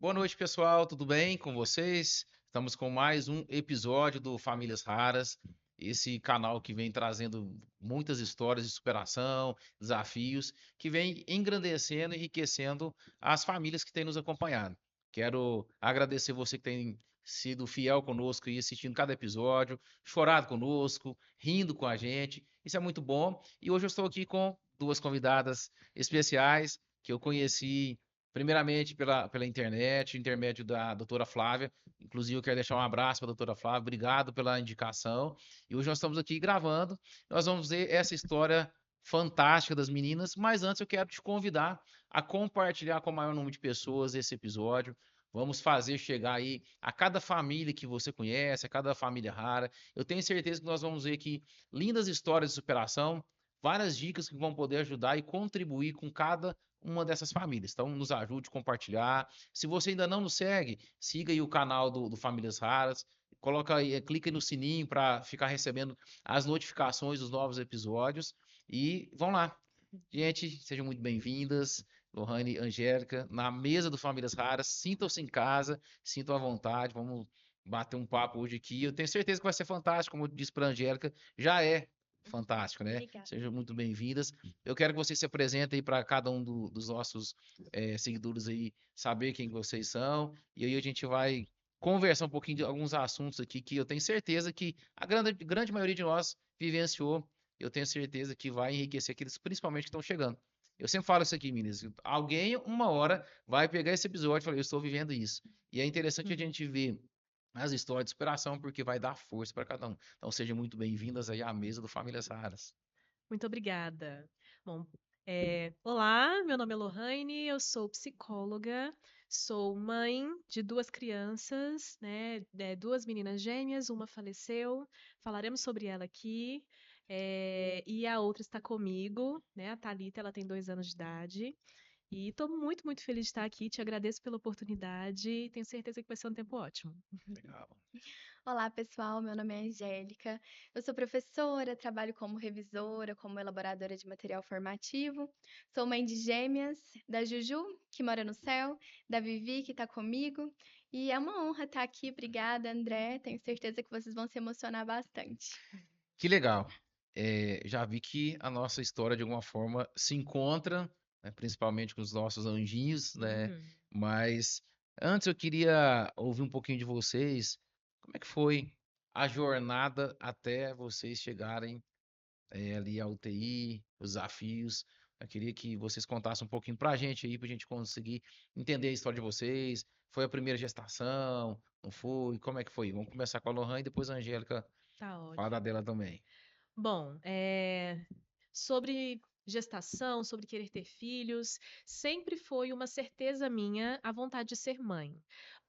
Boa noite, pessoal. Tudo bem com vocês? Estamos com mais um episódio do Famílias Raras, esse canal que vem trazendo muitas histórias de superação, desafios, que vem engrandecendo e enriquecendo as famílias que têm nos acompanhado. Quero agradecer você que tem sido fiel conosco e assistindo cada episódio, chorado conosco, rindo com a gente. Isso é muito bom. E hoje eu estou aqui com duas convidadas especiais que eu conheci primeiramente pela internet, intermédio da doutora Flávia. Inclusive, eu quero deixar um abraço para a doutora Flávia. Obrigado pela indicação. E hoje nós estamos aqui gravando. Nós vamos ver essa história fantástica das meninas. Mas antes, eu quero te convidar a compartilhar com o maior número de pessoas esse episódio. Vamos fazer chegar aí a cada família que você conhece, a cada família rara. Eu tenho certeza que nós vamos ver aqui lindas histórias de superação, várias dicas que vão poder ajudar e contribuir com cada uma dessas famílias. Então, nos ajude a compartilhar. Se você ainda não nos segue, siga aí o canal do Famílias Raras. Coloca aí, clica aí no sininho para ficar recebendo as notificações dos novos episódios. E vão lá. Gente, sejam muito bem-vindas. Lohane, Angélica, na mesa do Famílias Raras. Sintam-se em casa, sintam à vontade. Vamos bater um papo hoje aqui. Eu tenho certeza que vai ser fantástico, como eu disse para a Angélica. Já é fantástico, né? Obrigada. Sejam muito bem-vindas. Eu quero que vocês se apresentem aí para cada um dos nossos seguidores aí saber quem vocês são. E aí a gente vai conversar um pouquinho de alguns assuntos aqui que eu tenho certeza que a grande maioria de nós vivenciou. Eu tenho certeza que vai enriquecer aqueles principalmente que estão chegando. Eu sempre falo isso aqui, meninas. Alguém, uma hora, vai pegar esse episódio e falar, eu estou vivendo isso. E é interessante a Uhum. gente ver as histórias de superação, porque vai dar força para cada um. Então sejam muito bem-vindas aí à mesa do Famílias Raras. Muito obrigada. Bom, olá, meu nome é Lohane, eu sou psicóloga, sou mãe de duas crianças, né? Duas meninas gêmeas, uma faleceu, falaremos sobre ela aqui, e a outra está comigo, né? A Thalita, ela tem 2 anos de idade. E estou muito, muito feliz de estar aqui. Te agradeço pela oportunidade e tenho certeza que vai ser um tempo ótimo. Legal. Olá, pessoal. Meu nome é Angélica. Eu sou professora, trabalho como revisora, como elaboradora de material formativo. Sou mãe de gêmeas, da Juju, que mora no céu, da Vivi, que está comigo. E é uma honra estar aqui. Obrigada, André. Tenho certeza que vocês vão se emocionar bastante. Que legal. Já vi que a nossa história, de alguma forma, se encontra, né, principalmente com os nossos anjinhos, né? Uhum. Mas antes eu queria ouvir um pouquinho de vocês. Como é que foi a jornada até vocês chegarem ali à UTI, os desafios? Eu queria que vocês contassem um pouquinho pra gente aí, pra gente conseguir entender a história de vocês. Foi a primeira gestação? Não foi? Como é que foi? Vamos começar com a Lohan e depois a Angélica Tá fala da ótimo. dela também. Bom, sobre gestação, sobre querer ter filhos, sempre foi uma certeza minha a vontade de ser mãe.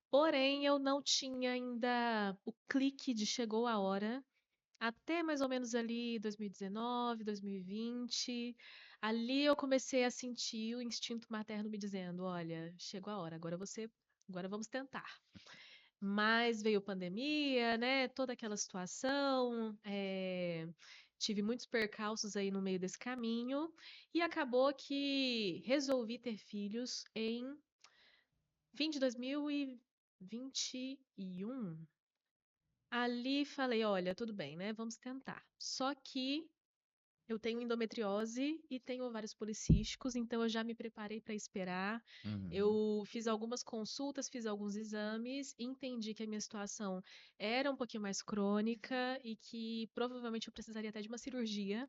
Porém, eu não tinha ainda o clique de chegou a hora, até mais ou menos ali 2019, 2020. Ali eu comecei a sentir o instinto materno me dizendo: olha, chegou a hora, agora vamos tentar. Mas veio pandemia, né? Toda aquela situação. Tive muitos percalços aí no meio desse caminho e acabou que resolvi ter filhos em fim de 2021. Ali falei, olha, tudo bem, né? Vamos tentar. Só que eu tenho endometriose e tenho ovários policísticos, então eu já me preparei para esperar. Uhum, Eu fiz algumas consultas, fiz alguns exames, entendi que a minha situação era um pouquinho mais crônica e que provavelmente eu precisaria até de uma cirurgia,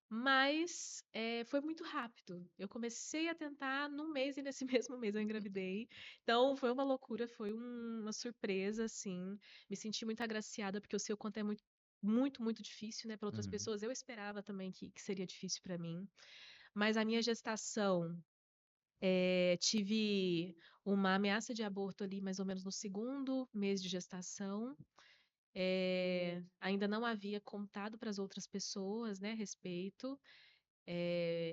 mas foi muito rápido. Eu comecei a tentar num mês e nesse mesmo mês eu engravidei. Então foi uma loucura, foi uma surpresa, assim. Me senti muito agraciada porque eu sei o quanto é muito, muito, muito difícil, né, para outras uhum, pessoas. Eu esperava também que seria difícil para mim. Mas a minha gestação, tive uma ameaça de aborto ali mais ou menos no segundo mês de gestação. Ainda não havia contado para as outras pessoas, né, a respeito.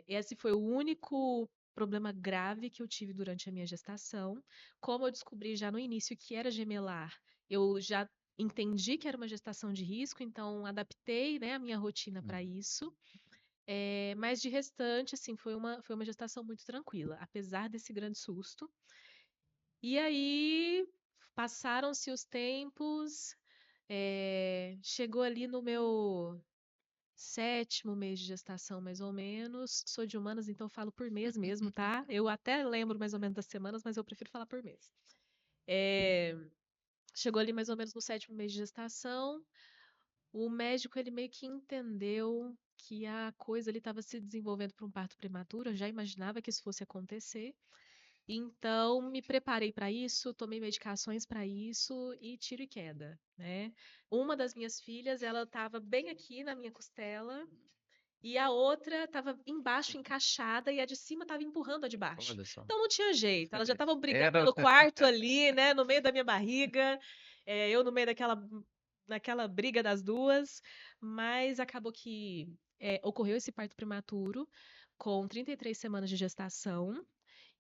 Esse foi o único problema grave que eu tive durante a minha gestação. Como eu descobri já no início que era gemelar, eu já entendi que era uma gestação de risco, então adaptei, né, a minha rotina para uhum. isso. Mas de restante, assim, foi uma gestação muito tranquila, apesar desse grande susto. E aí passaram-se os tempos, chegou ali no meu 7º mês de gestação, mais ou menos. Sou de humanas, então eu falo por mês mesmo, tá? Eu até lembro mais ou menos das semanas, mas eu prefiro falar por mês. Chegou ali mais ou menos no 7º mês de gestação. O médico, ele meio que entendeu que a coisa ali estava se desenvolvendo para um parto prematuro. Eu já imaginava que isso fosse acontecer. Então, me preparei para isso, tomei medicações para isso e tiro e queda, né? Uma das minhas filhas, ela estava bem aqui na minha costela e a outra estava embaixo, encaixada, e a de cima estava empurrando a de baixo. Olha só. Então não tinha jeito, elas já estavam brigando Era. pelo quarto ali, né? No meio da minha barriga, eu no meio daquela briga das duas, mas acabou que ocorreu esse parto prematuro com 33 semanas de gestação.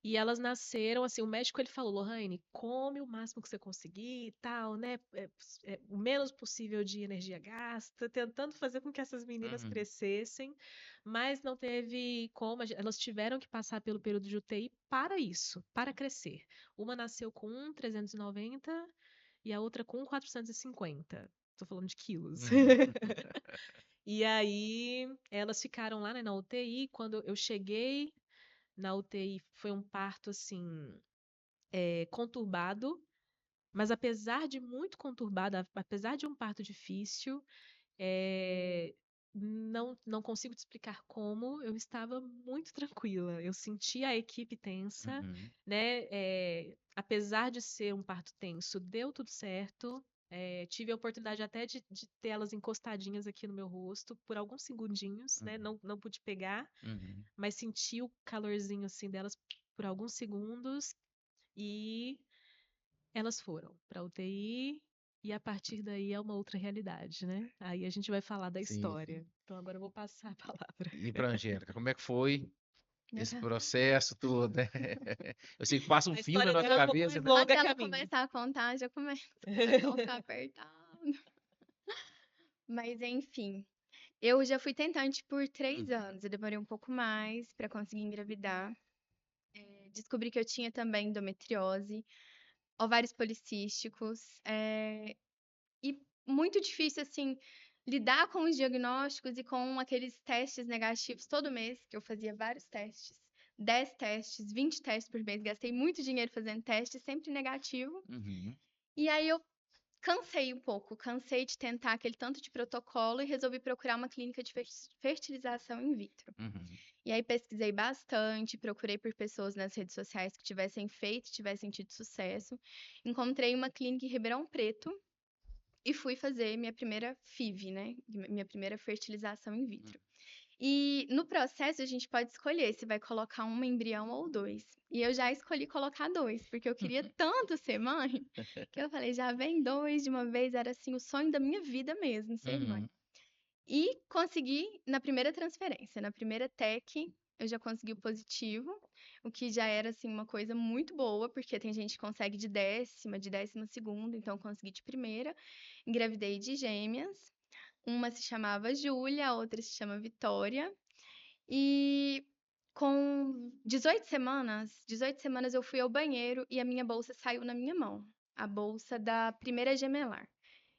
E elas nasceram, assim, o médico ele falou, Lohane, come o máximo que você conseguir e tal, né? O menos possível de energia gasta, tentando fazer com que essas meninas Uhum. crescessem, mas não teve como, elas tiveram que passar pelo período de UTI para isso, para crescer. Uma nasceu com 390 e a outra com 450. Tô falando de quilos. E aí, elas ficaram lá, né, na UTI. Quando eu cheguei na UTI, foi um parto, assim, conturbado, mas apesar de muito conturbado, apesar de um parto difícil, não consigo te explicar como, eu estava muito tranquila. Eu sentia a equipe tensa, Uhum. né? Apesar de ser um parto tenso, deu tudo certo. Tive a oportunidade até de ter elas encostadinhas aqui no meu rosto por alguns segundinhos, né? Uhum. Não pude pegar, Uhum. mas senti o calorzinho assim delas por alguns segundos e elas foram para UTI e a partir daí é uma outra realidade, né? Aí a gente vai falar da Sim, sim. história. Então agora eu vou passar a palavra. E pra Angélica, como é que foi esse Aham. processo todo, né? Eu sei que passa um A filme na história nossa dela é um pouco cabeça, mais né? Só longa de que a ela minha. começar a contar, já começa a ficar apertado. Mas enfim, eu já fui tentante por 3 Uhum. anos. Eu demorei um pouco mais para conseguir engravidar. Descobri que eu tinha também endometriose, ovários policísticos, e muito difícil, assim, lidar com os diagnósticos e com aqueles testes negativos todo mês, que eu fazia vários testes, 10 testes, 20 testes por mês, gastei muito dinheiro fazendo teste, sempre negativo. Uhum. E aí eu cansei um pouco, cansei de tentar aquele tanto de protocolo e resolvi procurar uma clínica de fertilização in vitro. Uhum. E aí pesquisei bastante, procurei por pessoas nas redes sociais que tivessem feito, tivessem tido sucesso. Encontrei uma clínica em Ribeirão Preto e fui fazer minha primeira FIV, né? Minha primeira fertilização in vitro. E no processo a gente pode escolher se vai colocar um embrião ou 2. E eu já escolhi colocar 2, porque eu queria tanto ser mãe, que eu falei, já vem 2 de uma vez, era assim o sonho da minha vida mesmo, ser mãe. Uhum. E consegui na primeira transferência, na primeira TEC, eu já consegui o positivo, o que já era assim uma coisa muito boa, porque tem gente que consegue de 10ª, de 12ª, então eu consegui de primeira. Engravidei de gêmeas. Uma se chamava Júlia, a outra se chama Vitória. E com 18 semanas eu fui ao banheiro e a minha bolsa saiu na minha mão, a bolsa da primeira gemelar.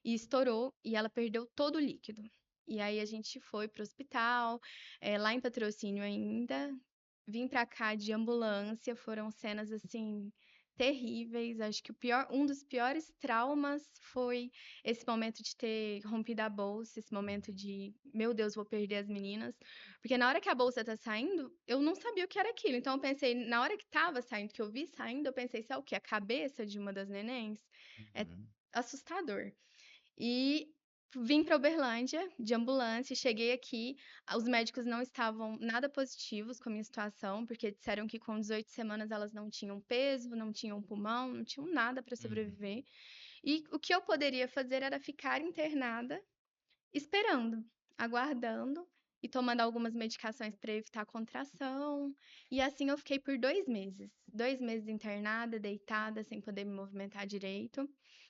E estourou e ela perdeu todo o líquido. E aí a gente foi pro hospital, lá em Patrocínio ainda. Vim pra cá de ambulância, foram cenas assim terríveis. Acho que um dos piores traumas foi esse momento de ter rompido a bolsa, esse momento de, meu Deus, vou perder as meninas. Porque na hora que a bolsa tá saindo, eu não sabia o que era aquilo. Então eu pensei, na hora que tava saindo, que eu vi saindo, eu pensei, isso é o quê? A cabeça de uma das nenéns? É Uhum. assustador. E vim para Uberlândia de ambulância, cheguei aqui, os médicos não estavam nada positivos com a minha situação, porque disseram que com 18 semanas elas não tinham peso, não tinham pulmão, não tinham nada para Uhum. sobreviver. E o que eu poderia fazer era ficar internada, esperando, aguardando e tomando algumas medicações para evitar a contração. E assim eu fiquei por 2 meses. 2 meses internada, deitada, sem poder me movimentar direito.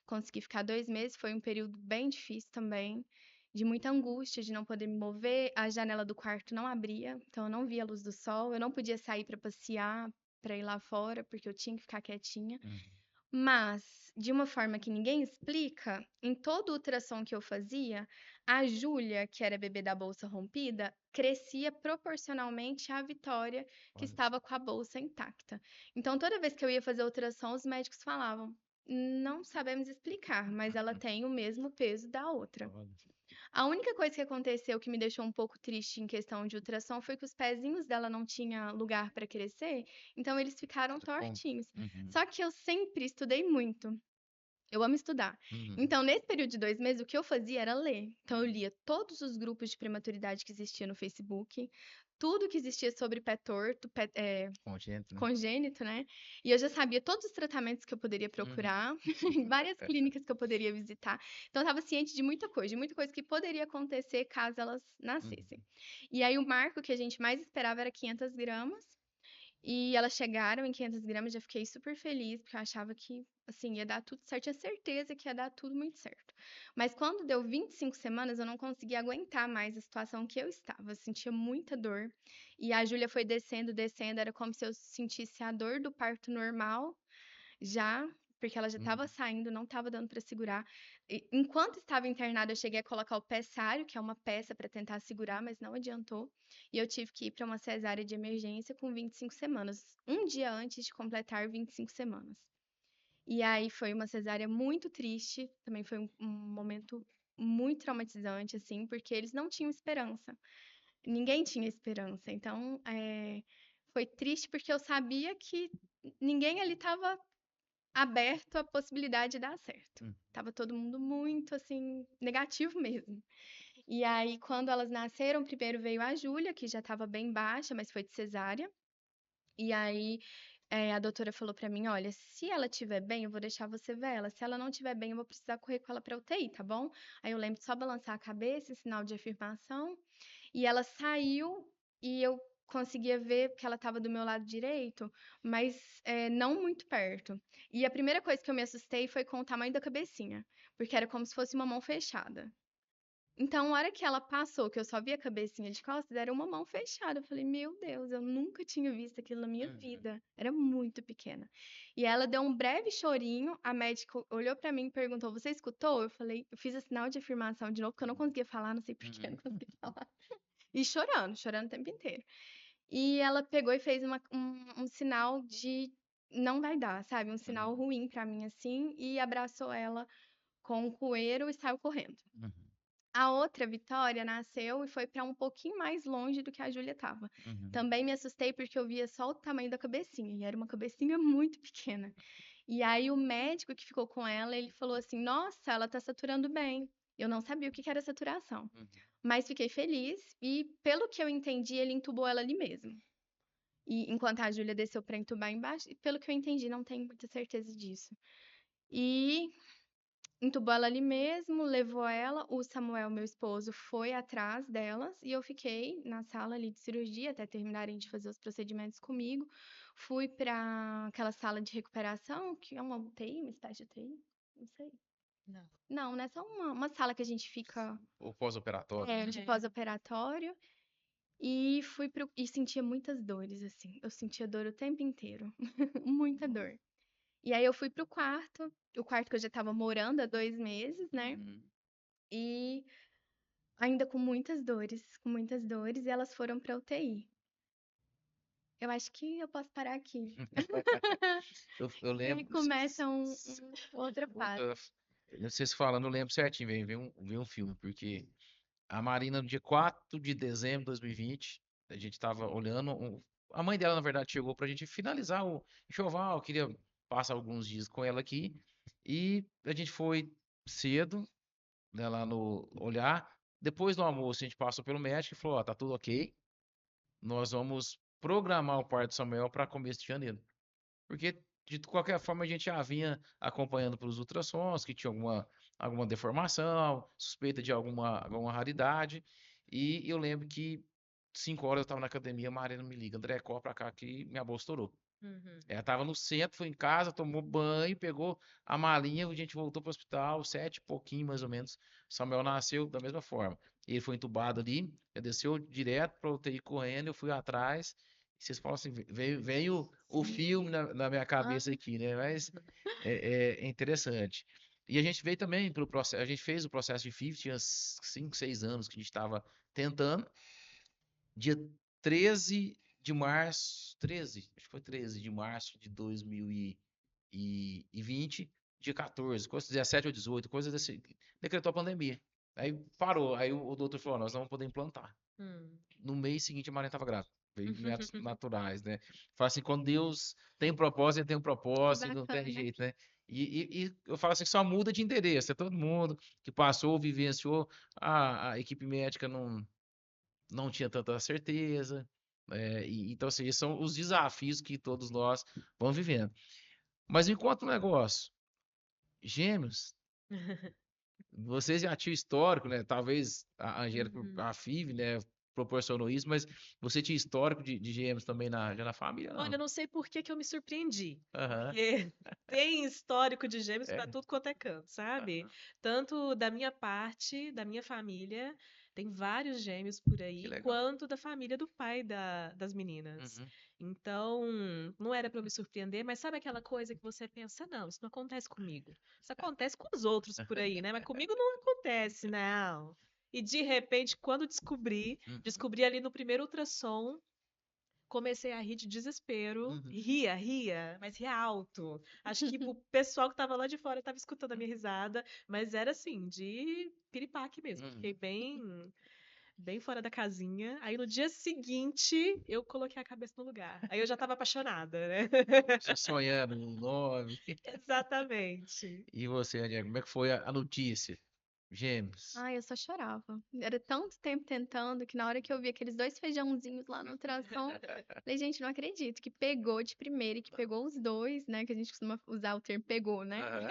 Consegui ficar 2 meses, foi um período bem difícil também, de muita angústia, de não poder me mover. A janela do quarto não abria, então eu não via a luz do sol. Eu não podia sair para passear, para ir lá fora, porque eu tinha que ficar quietinha. Uhum. Mas, de uma forma que ninguém explica, em todo ultrassom que eu fazia, a Júlia, que era bebê da bolsa rompida, crescia proporcionalmente à Vitória, que Olha só. estava com a bolsa intacta. Então, toda vez que eu ia fazer ultrassom, os médicos falavam: não sabemos explicar, mas ela Uhum. tem o mesmo peso da outra. Olha. A única coisa que aconteceu que me deixou um pouco triste em questão de ultrassom foi que os pezinhos dela não tinha lugar para crescer, então eles ficaram Com- tortinhos. Uhum. Só que eu sempre estudei muito. Eu amo estudar. Uhum. Então, nesse período de 2 meses, o que eu fazia era ler. Então, eu lia todos os grupos de prematuridade que existia no Facebook, tudo que existia sobre pé torto, Congênito, né? congênito, né? E eu já sabia todos os tratamentos que eu poderia Uhum. procurar, várias clínicas que eu poderia visitar. Então, eu estava ciente de muita coisa que poderia acontecer caso elas nascessem. Uhum. E aí, o marco que a gente mais esperava era 500 gramas. E elas chegaram em 500 gramas, já fiquei super feliz, porque eu achava que, assim, ia dar tudo certo. Tinha certeza que ia dar tudo muito certo. Mas quando deu 25 semanas, eu não conseguia aguentar mais a situação que eu estava. Eu sentia muita dor. E a Júlia foi descendo, descendo. Era como se eu sentisse a dor do parto normal já, porque ela já estava Uhum. saindo, não estava dando para segurar. Enquanto estava internada, eu cheguei a colocar o pessário, que é uma peça para tentar segurar, mas não adiantou. E eu tive que ir para uma cesárea de emergência com 25 semanas, um dia antes de completar 25 semanas. E aí foi uma cesárea muito triste, também foi um momento muito traumatizante, assim, porque eles não tinham esperança. Ninguém tinha esperança. Então, foi triste porque eu sabia que ninguém ali estava aberto à possibilidade de dar certo. Uhum. Tava todo mundo muito, assim, negativo mesmo. E aí, quando elas nasceram, primeiro veio a Júlia, que já estava bem baixa, mas foi de cesárea. E aí, a doutora falou pra mim: olha, se ela estiver bem, eu vou deixar você ver ela. Se ela não estiver bem, eu vou precisar correr com ela pra UTI, tá bom? Aí eu lembro de só balançar a cabeça, em sinal de afirmação. E ela saiu e eu conseguia ver que ela estava do meu lado direito, mas não muito perto. E a primeira coisa que eu me assustei foi com o tamanho da cabecinha, porque era como se fosse uma mão fechada. Então, a hora que ela passou, que eu só vi a cabecinha de costas, era uma mão fechada. Eu falei, meu Deus, eu nunca tinha visto aquilo na minha Uhum. vida. Era muito pequena. E ela deu um breve chorinho, a médica olhou pra mim e perguntou: Você escutou? Eu falei, eu fiz o sinal de afirmação de novo, porque eu não conseguia falar, não sei por que eu não Uhum. conseguia falar. E chorando, chorando o tempo inteiro. E ela pegou e fez um sinal de não vai dar, sabe? Um sinal Uhum. ruim pra mim, assim, e abraçou ela com o coeiro e saiu correndo. Uhum. A outra, Vitória, nasceu e foi pra um pouquinho mais longe do que a Júlia estava. Uhum. Também me assustei porque eu via só o tamanho da cabecinha, e era uma cabecinha muito pequena. E aí o médico que ficou com ela, ele falou assim: "Nossa, ela tá saturando bem". Eu não sabia o que que era saturação, Uhum. mas fiquei feliz e, pelo que eu entendi, ele entubou ela ali mesmo. E enquanto a Júlia desceu para entubar embaixo, e pelo que eu entendi, não tenho muita certeza disso. E entubou ela ali mesmo, levou ela, o Samuel, meu esposo, foi atrás delas e eu fiquei na sala ali de cirurgia até terminarem de fazer os procedimentos comigo. Fui para aquela sala de recuperação, que é uma UTI, uma espécie de UTI, não sei. Não. Não, né? Só uma sala que a gente fica O pós-operatório. de É. pós-operatório. E sentia muitas dores, assim. Eu sentia dor o tempo inteiro. Muita dor. E aí eu fui pro quarto, o quarto que eu já estava morando há 2 meses, né? Uhum. E ainda com muitas dores, e elas foram pra UTI. Eu acho que eu posso parar aqui. Eu E aí lembro. começa outra fase. Vocês falando, eu lembro certinho, veio um filme, porque a Marina, no dia 4 de dezembro de 2020, a gente tava olhando. A mãe dela, na verdade, chegou pra gente finalizar o enxoval, queria passar alguns dias com ela aqui. E a gente foi cedo, né, lá no olhar. Depois do almoço, a gente passou pelo médico e falou: Ó, tá tudo ok. Nós vamos programar o parto do Samuel para começo de janeiro. Porque, de qualquer forma, a gente já vinha acompanhando pelos ultrassons, que tinha alguma deformação, suspeita de alguma raridade. E eu lembro que 5 horas eu estava na academia, a Mariana me liga: André, corre pra cá que minha bolsa estourou. Uhum. Ela estava no centro, foi em casa, tomou banho, pegou a malinha, a gente voltou para o hospital, 7 e pouquinho mais ou menos. Samuel nasceu da mesma forma. Ele foi entubado ali, já desceu direto para UTI correndo, eu fui atrás Vocês falam assim, vem o Sim. filme na minha cabeça aqui, né? Mas é interessante. E a gente veio também pelo processo, a gente fez o processo de FIV, tinha 5, 6 anos que a gente estava tentando. Dia 13 de março, 13, acho que foi 13 de março de 2020, dia 14, coisa 17 ou 18, coisa desse, decretou a pandemia. Aí parou, aí o doutor falou, nós não vamos poder implantar. Hum. No mês seguinte a Maria estava grávida. Veio métodos naturais, né? Fala assim, quando Deus tem um propósito, ele tem um Que propósito, não tem bacana. jeito, né? E eu falo assim, só muda de endereço. É todo mundo que passou, vivenciou, a equipe médica não tinha tanta certeza. Então, assim, esses são os desafios que todos nós vamos vivendo. Mas me conta um negócio. Gêmeos, vocês já tinham histórico, né? Talvez a Angélica, Uhum. a FIV, né, proporcionou isso, mas você tinha histórico de gêmeos também já na família, Olha, não? eu não sei por que que eu me surpreendi, Aham. porque tem histórico de gêmeos para É. tudo quanto é canto, sabe? Aham. Tanto da minha parte, da minha família, tem vários gêmeos por Que aí, legal. quanto da família do pai das meninas. Uhum. Então, não era para eu me surpreender, mas sabe aquela coisa que você pensa, não, isso não acontece comigo. Isso acontece com os outros por aí, né? Mas comigo não acontece, não. E de repente, quando Uhum. descobri ali no primeiro ultrassom. Comecei a rir de desespero. Uhum. Ria, mas ria alto. Acho que o pessoal que estava lá de fora estava escutando a minha risada, mas era assim, de piripaque mesmo. Fiquei Uhum. bem fora da casinha. Aí no dia seguinte, eu coloquei a cabeça no lugar. Aí eu já estava apaixonada, né? Você sonhando no nome. Exatamente. E você, Angélica, como é que foi a notícia? Gêmeos. Ai, eu só chorava. Era tanto tempo tentando que na hora que eu vi aqueles 2 feijãozinhos lá no ultrassom, falei: "Gente, não acredito que pegou de primeira e que pegou os 2, né", que a gente costuma usar o termo "pegou", né. Aham.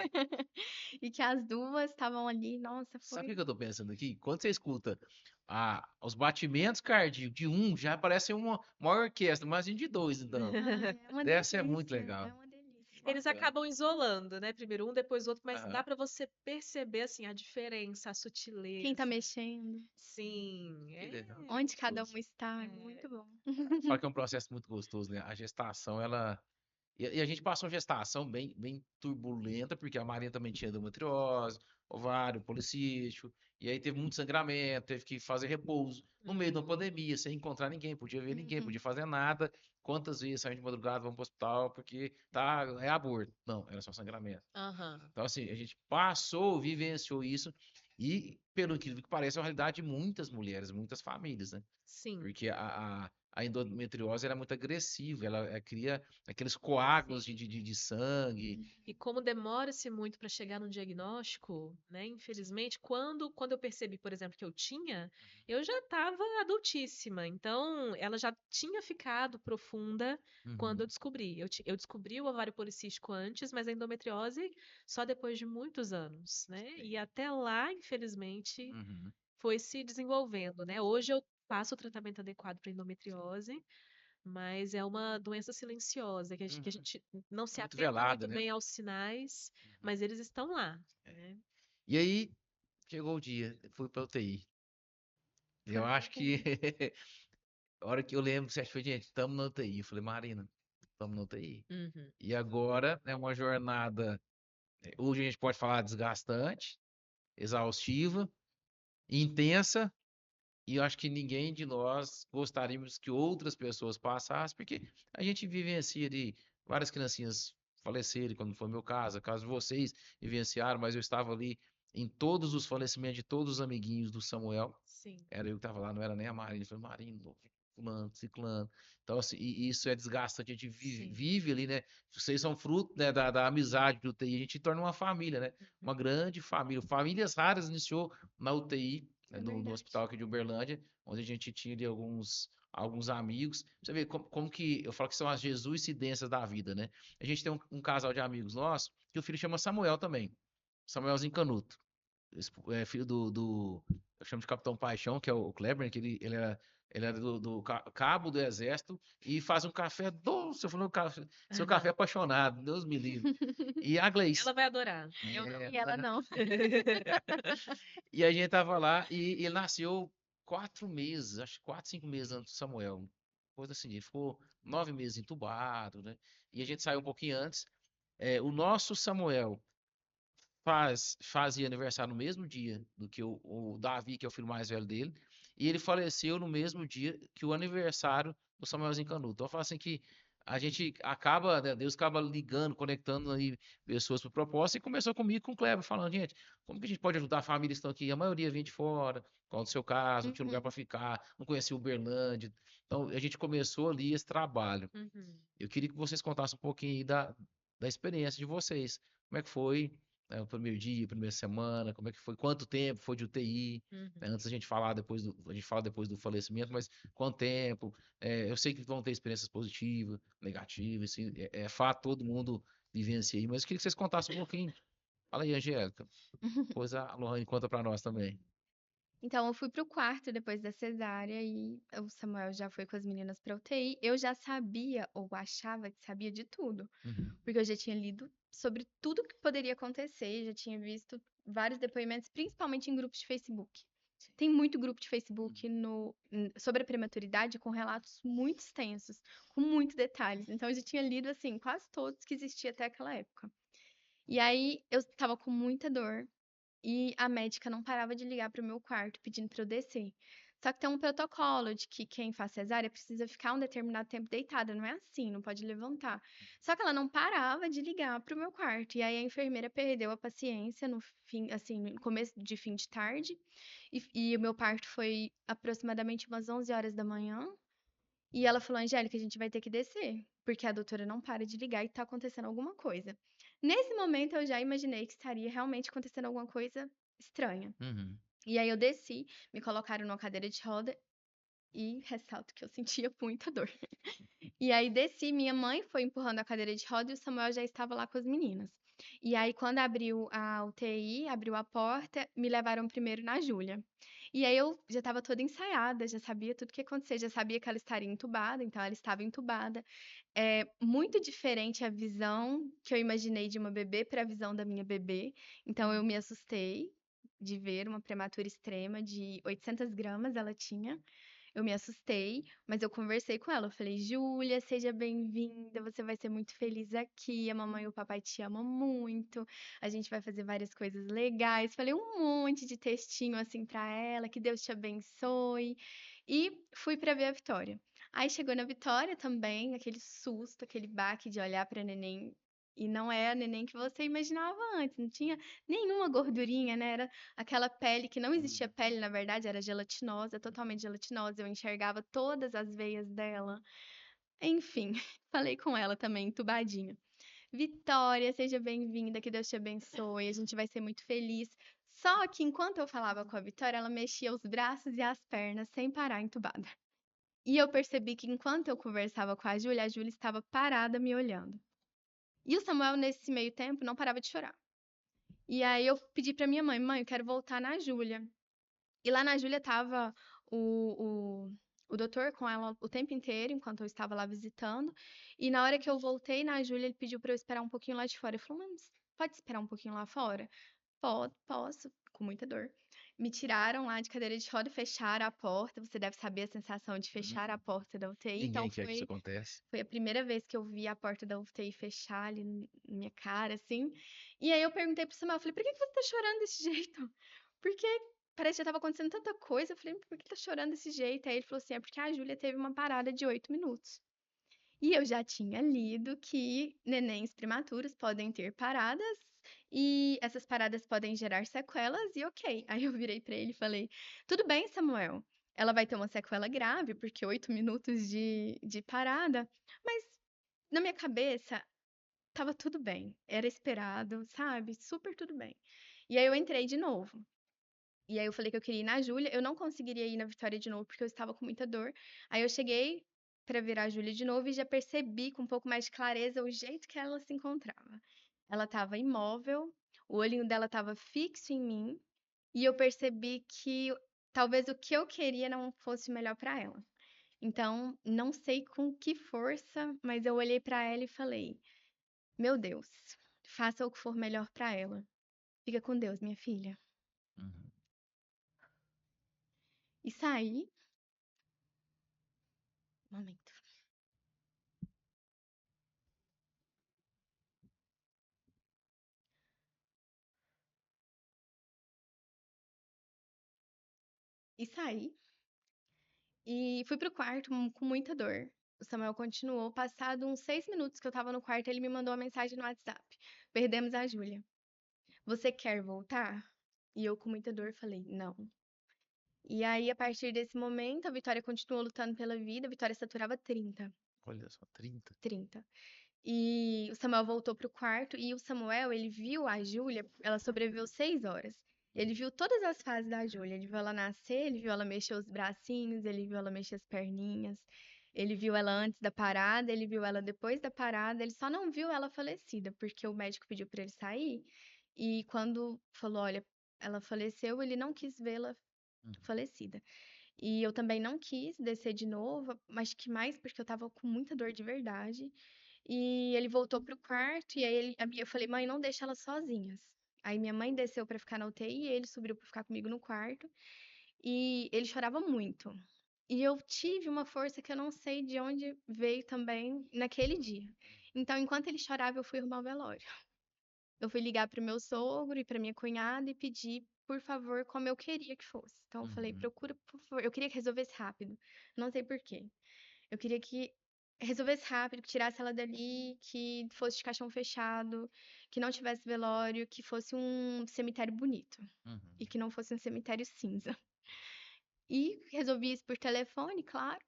E que as 2 estavam ali, nossa, Sabe o foi que eu tô pensando aqui? Quando você escuta os batimentos cardíacos de um, já parece uma orquestra, imagina de dois, então. ai, é uma Deve ser muito delícia, legal. é uma delícia. Eles Bacana. acabam isolando, né? Primeiro um, depois o outro, mas dá Aham. para você perceber assim a diferença, a Quem tá sutileza. mexendo, Sim, Que legal, é que onde cada gostoso. um está, é É. muito bom. Fala que é um processo muito gostoso, né? A gestação, ela. E a gente passou uma gestação bem turbulenta, porque a Maria também tinha endometriose, ovário policístico, e aí teve muito sangramento, teve que fazer repouso. No meio de uma Uhum. pandemia, sem encontrar ninguém, podia ver ninguém, Uhum. podia fazer nada. Quantas vezes saímos de madrugada, vamos pro hospital, porque é aborto. Não, era só sangramento. Aham. Então, assim, a gente passou, vivenciou isso, e, pelo incrível que pareça, é uma realidade de muitas mulheres, muitas famílias, né? Sim, Porque a endometriose era muito agressiva, ela cria aqueles coágulos sim. de sangue. E como demora-se muito para chegar no diagnóstico, né? Infelizmente, quando eu percebi, por exemplo, que eu tinha, eu já estava adultíssima. Então, ela já tinha ficado profunda quando eu Uhum, descobri. Eu descobri o ovário policístico antes, mas a endometriose só depois de muitos anos, né? sim, E até lá, infelizmente, uhum. foi se desenvolvendo, né? Hoje eu faço o tratamento adequado para endometriose, mas é uma doença silenciosa, que a Uhum. gente não É se muito atenta velada, muito né? bem aos sinais, Uhum. mas eles estão lá, É. né? E aí, chegou o dia, eu fui pra UTI. Foi Eu uma acho que, loucura. a hora que eu lembro, você foi, gente, estamos na UTI. Eu falei, Marina, estamos na UTI. Uhum. E agora é uma jornada, hoje a gente pode falar desgastante, exaustiva, intensa. E eu acho que ninguém de nós gostaríamos que outras pessoas passassem, porque a gente vivencia de várias criancinhas falecerem, quando foi meu caso, caso vocês vivenciaram, mas eu estava ali em todos os falecimentos de todos os amiguinhos do Samuel. Sim, Era eu que estava lá, não era nem a Marina. Foi Marina, fulano, ciclano. Então, assim, e isso é desgastante. A gente sim. vive ali, né? Vocês são fruto, né, da amizade do UTI. A gente torna uma família, né? Uma Uhum. grande família. Famílias Raras iniciou na UTI, né, É no verdade. hospital aqui de Uberlândia, onde a gente tinha ali alguns amigos. Você vê como que eu falo que são as Jesuicidências da vida, né? A gente tem um casal de amigos nossos, que o filho chama Samuel também. Samuelzinho Canuto. Filho eu chamo de Capitão Paixão, que é o Kleber, que ele era do cabo do exército e faz um café doce. Eu falei, seu café apaixonado, Deus me livre. E a Gleice. Ela vai adorar. Eu não. É, E ela não. e a gente tava lá e ele nasceu 4 meses, acho que 4, 5 meses antes do Samuel. coisa assim. Ele ficou 9 meses entubado, né? E a gente saiu um pouquinho antes. O nosso Samuel fazia aniversário no mesmo dia do que o Davi, que é o filho mais velho dele, e ele faleceu no mesmo dia que o aniversário do Samuelzinho Canuto. Então, eu falo assim que a gente acaba, né, Deus acaba ligando, conectando aí pessoas por propósito, e começou comigo, com o Kleber, falando, gente, como que a gente pode ajudar famílias que estão aqui? A maioria vem de fora, qual o seu caso, não tinha lugar Uhum. para ficar, não conhecia Uberlândia. Então, a gente começou ali esse trabalho. Uhum. Eu queria que vocês contassem um pouquinho aí da experiência de vocês. Como é que foi, né, o primeiro dia, a primeira semana, como é que foi, quanto tempo foi de UTI, né, Uhum. antes a gente falar a gente fala depois do falecimento, mas quanto tempo, eu sei que vão ter experiências positivas, negativas, assim, é fato, todo mundo vivencia aí, mas eu queria que vocês contassem um pouquinho. Fala aí, Angélica, depois a Lohane conta pra nós também. Então, eu fui pro quarto depois da cesárea e o Samuel já foi com as meninas pra UTI. Eu já sabia, ou achava que sabia de tudo, Uhum, porque eu já tinha lido sobre tudo que poderia acontecer, já tinha visto vários depoimentos, principalmente em grupos de Facebook. Tem muito grupo de Facebook sobre a prematuridade com relatos muito extensos, com muitos detalhes. Então, eu já tinha lido, assim, quase todos que existia até aquela época. E aí, eu estava com muita dor, e a médica não parava de ligar para o meu quarto pedindo para eu descer. Só que tem um protocolo de que quem faz cesárea precisa ficar um determinado tempo deitada, não é assim, não pode levantar. Só que ela não parava de ligar para o meu quarto. E aí a enfermeira perdeu a paciência no fim, assim, no começo de fim de tarde. E o meu parto foi aproximadamente umas 11 horas da manhã. E ela falou: Angélica, a gente vai ter que descer, porque a doutora não para de ligar e tá acontecendo alguma coisa. Nesse momento eu já imaginei que estaria realmente acontecendo alguma coisa estranha. uhum, E aí eu desci, me colocaram numa cadeira de roda e ressalto que eu sentia muita dor. E aí desci, minha mãe foi empurrando a cadeira de roda e o Samuel já estava lá com as meninas. E aí, quando abriu a UTI, abriu a porta, me levaram primeiro na Júlia. E aí eu já estava toda ensaiada, já sabia tudo o que ia acontecer, já sabia que ela estaria entubada, então ela estava entubada. É muito diferente a visão que eu imaginei de uma bebê para a visão da minha bebê. Então eu me assustei de ver uma prematura extrema de 800 gramas ela tinha. Eu me assustei, mas eu conversei com ela. Eu falei, Júlia, seja bem-vinda. Você vai ser muito feliz aqui. A mamãe e o papai te amam muito. A gente vai fazer várias coisas legais. Falei um monte de textinho assim pra ela. Que Deus te abençoe. E fui pra ver a Vitória. Aí chegou na Vitória também, aquele susto, aquele baque de olhar pra neném. E não é a neném que você imaginava antes. Não tinha nenhuma gordurinha, né? Era aquela pele que não existia pele, na verdade, era gelatinosa, totalmente gelatinosa. Eu enxergava todas as veias dela. Enfim, falei com ela também, entubadinha. Vitória, seja bem-vinda, que Deus te abençoe. A gente vai ser muito feliz. Só que enquanto eu falava com a Vitória, ela mexia os braços e as pernas sem parar entubada. E eu percebi que enquanto eu conversava com a Júlia estava parada me olhando. E o Samuel, nesse meio tempo, não parava de chorar. E aí eu pedi pra minha mãe, mãe, eu quero voltar na Júlia. E lá na Júlia tava o doutor com ela o tempo inteiro, enquanto eu estava lá visitando. E na hora que eu voltei na Júlia, ele pediu para eu esperar um pouquinho lá de fora. Ele falou, mas pode esperar um pouquinho lá fora? Posso, com muita dor. Me tiraram lá de cadeira de roda e fecharam a porta. Você deve saber a sensação de fechar a uhum. porta da UTI. Então Ninguém quer que isso aconteça. foi a primeira vez que eu vi a porta da UTI fechar ali na minha cara, assim. E aí eu perguntei pro Samuel, eu falei, por que que você tá chorando desse jeito? Porque parece que já estava acontecendo tanta coisa. Eu falei, por que tá chorando desse jeito? Aí ele falou assim, é porque a Júlia teve uma parada de 8 minutos. E eu já tinha lido que nenéns prematuros podem ter paradas e essas paradas podem gerar sequelas e ok. Aí eu virei pra ele e falei, tudo bem, Samuel, ela vai ter uma sequela grave porque 8 minutos de parada, mas na minha cabeça tava tudo bem, era esperado, sabe? Super tudo bem. E aí eu entrei de novo. E aí eu falei que eu queria ir na Júlia, eu não conseguiria ir na Vitória de novo porque eu estava com muita dor. Aí eu cheguei pra virar a Júlia de novo e já percebi com um pouco mais de clareza o jeito que ela se encontrava. Ela estava imóvel, o olhinho dela estava fixo em mim e eu percebi que talvez o que eu queria não fosse o melhor pra ela. Então, não sei com que força, mas eu olhei pra ela e falei: "Meu Deus, faça o que for melhor pra ela. Fica com Deus, minha filha." Uhum. E saí. Momento. e saí. E fui pro quarto com muita dor. O Samuel continuou. Passado uns 6 minutos que eu tava no quarto, ele me mandou uma mensagem no WhatsApp. Perdemos a Júlia. Você quer voltar? E eu, com muita dor, falei, não. E aí, a partir desse momento, a Vitória continuou lutando pela vida. A Vitória saturava 30. Olha só, 30. 30. E o Samuel voltou pro quarto. E o Samuel, ele viu a Júlia, ela sobreviveu 6 horas. Ele viu todas as fases da Júlia. Ele viu ela nascer, ele viu ela mexer os bracinhos, ele viu ela mexer as perninhas. Ele viu ela antes da parada, ele viu ela depois da parada. Ele só não viu ela falecida, porque o médico pediu pra ele sair. E quando falou, olha, ela faleceu, ele não quis vê-la falecida. E eu também não quis descer de novo, mas que mais porque eu tava com muita dor de verdade. E ele voltou pro quarto, e aí eu falei, mãe, não deixa elas sozinhas. Aí minha mãe desceu pra ficar na UTI, e ele subiu pra ficar comigo no quarto. E ele chorava muito. E eu tive uma força que eu não sei de onde veio também naquele dia. Então, enquanto ele chorava, eu fui arrumar o velório. Eu fui ligar pro meu sogro e pra minha cunhada e pedir, por favor, como eu queria que fosse. Então, eu falei, Uhum. procura, por favor. Eu queria que resolvesse rápido. Não sei por quê. Eu queria que resolvesse rápido, que tirasse ela dali, que fosse de caixão fechado, que não tivesse velório, que fosse um cemitério bonito Uhum. e que não fosse um cemitério cinza. E resolvi isso por telefone, claro.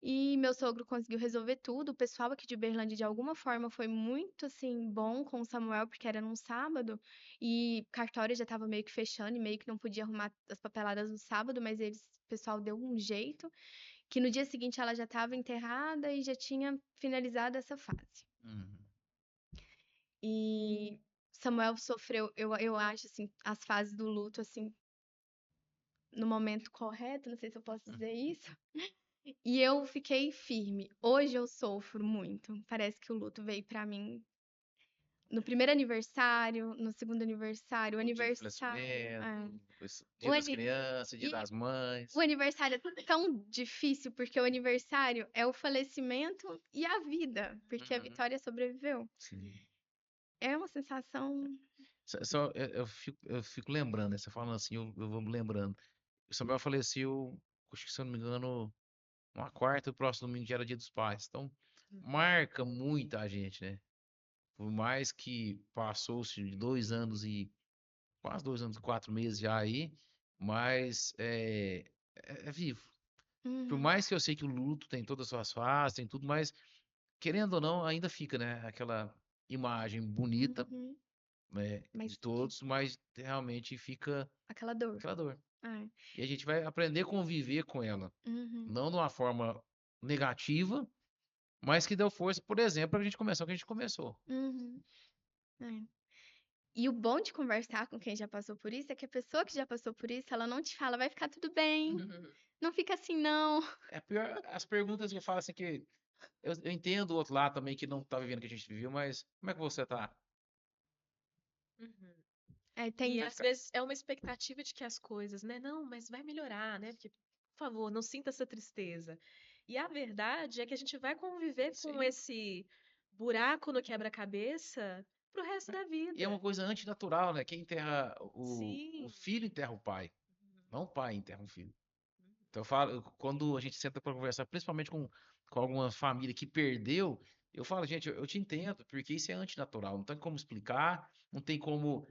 E meu sogro conseguiu resolver tudo. O pessoal aqui de Berlândia, de alguma forma, foi muito, assim, bom com o Samuel, porque era num sábado, e cartório já estava meio que fechando, e meio que não podia arrumar as papeladas no sábado, mas o pessoal deu um jeito, que no dia seguinte ela já estava enterrada e já tinha finalizado essa fase. Uhum. E Samuel sofreu, eu acho, assim, as fases do luto, assim, no momento correto, não sei se eu posso dizer isso. E eu fiquei firme. Hoje eu sofro muito. Parece que o luto veio pra mim no primeiro aniversário, no segundo aniversário, o O dia do aniversário. É. falecimento, O, dia das ani- crianças, dia e das o mães. aniversário é tão difícil, porque o aniversário é o falecimento e a vida, porque a Uhum. Vitória sobreviveu. Sim. É uma sensação. Eu fico lembrando, né? Você falando assim, eu vou me lembrando. O Samuel faleceu, acho que se eu não me engano, uma quarta, o próximo domingo já era Dia dos Pais. Então, marca muito a gente, né? Por mais que passou-se 2 anos e quase 2 anos e 4 meses já aí, mas é vivo. Por Uhum, mais que eu sei que o luto tem todas as suas fases, tem tudo, mas querendo ou não, ainda fica, né? Aquela imagem bonita, uhum. né, Mas de todos, mas realmente fica aquela dor. aquela dor. É. E a gente vai aprender a conviver com ela, Uhum, não de uma forma negativa, mas que deu força, por exemplo, para a gente começar o que a gente começou. uhum. É. E o bom de conversar com quem já passou por isso é que a pessoa que já passou por isso, ela não te fala, vai ficar tudo bem, não fica assim, não. É pior, as perguntas que eu falo assim que eu entendo o outro lado também que não tá vivendo o que a gente viveu, mas como é que você tá? Uhum. É, E tem. Vai às ficar. vezes é uma expectativa de que as coisas, né? Não, mas vai melhorar, né? Porque, por favor, não sinta essa tristeza. E a verdade é que a gente vai conviver com Sim. esse buraco no quebra-cabeça pro resto da E é uma vida. coisa antinatural, né? Quem enterra o Sim. filho enterra o pai, Uhum. não o pai enterra o filho. Então eu falo, quando a gente senta para conversar, principalmente com alguma família que perdeu, eu falo, gente, eu te entendo, porque isso é antinatural, não tem como explicar, não tem como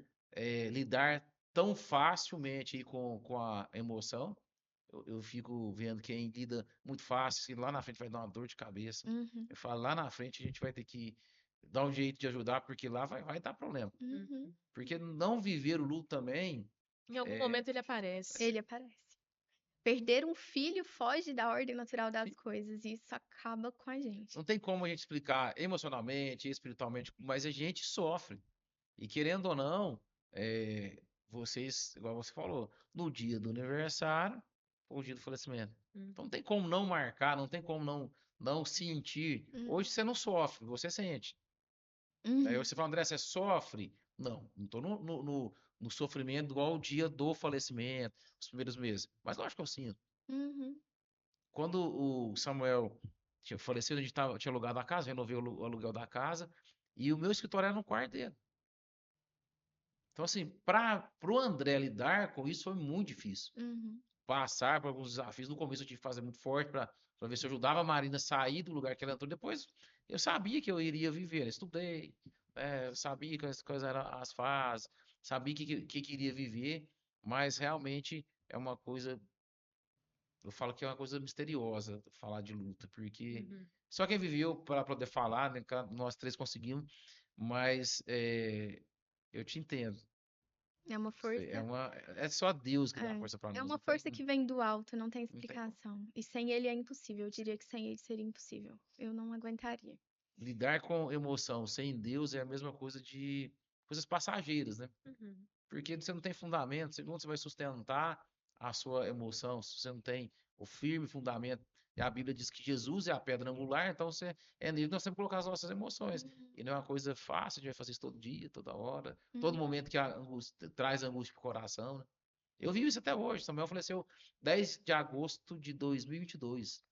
lidar tão facilmente aí com a emoção. Eu fico vendo quem lida muito fácil, assim, lá na frente vai dar uma dor de cabeça. Uhum, Eu falo, lá na frente a gente vai ter que dar um jeito de ajudar, porque lá vai dar problema. uhum. Uhum. Porque não viver o luto também, Em algum é, momento ele aparece. Ele aparece. Perder um filho foge da ordem natural das coisas e isso acaba com a gente. não tem como a gente explicar emocionalmente, espiritualmente, mas a gente sofre. E querendo ou não, vocês, igual você falou, no dia do aniversário, ou o dia do falecimento. Então não Uhum. tem como não marcar, não tem como não sentir. Uhum, Hoje você não sofre, você sente. Aí uhum, você fala, André, você sofre? Não estou no sofrimento igual o dia do falecimento, os primeiros meses. Mas lógico que eu sinto. uhum, Quando o Samuel tinha falecido, a gente tinha alugado a casa, renovei o aluguel da casa, e o meu escritório era no quarto dele. Então, assim, para o André lidar com isso foi muito difícil. uhum. passar por alguns desafios. No começo eu tive que fazer muito forte para ver se eu ajudava a Marina a sair do lugar que ela entrou. Depois eu sabia que eu iria viver, estudei, eu sabia que as coisas eram as fases, sabia que iria viver, mas realmente é uma coisa, eu falo que é uma coisa misteriosa falar de luta, porque Uhum. só quem viveu para poder falar, né, nós três conseguimos, mas eu te entendo. É uma É força, uma, é só Deus que dá é, força para é nós, uma não tem, força que vem do alto, não tem não tem como. explicação. E sem ele é impossível. Eu diria que sem ele seria impossível. Eu não aguentaria. Lidar com emoção sem Deus é a mesma coisa de coisas passageiras, né? Uhum. Porque você não tem fundamento, segundo você vai sustentar a sua emoção, se você não tem o firme fundamento. E a Bíblia diz que Jesus é a pedra angular, então é nele que nós temos que colocar as nossas emoções. Uhum. E não é uma coisa fácil, a gente vai fazer isso todo dia, toda hora, todo Uhum. momento que a angústia, traz angústia pro coração, né? Eu vivo isso até hoje. Samuel faleceu 10 de agosto de 2022.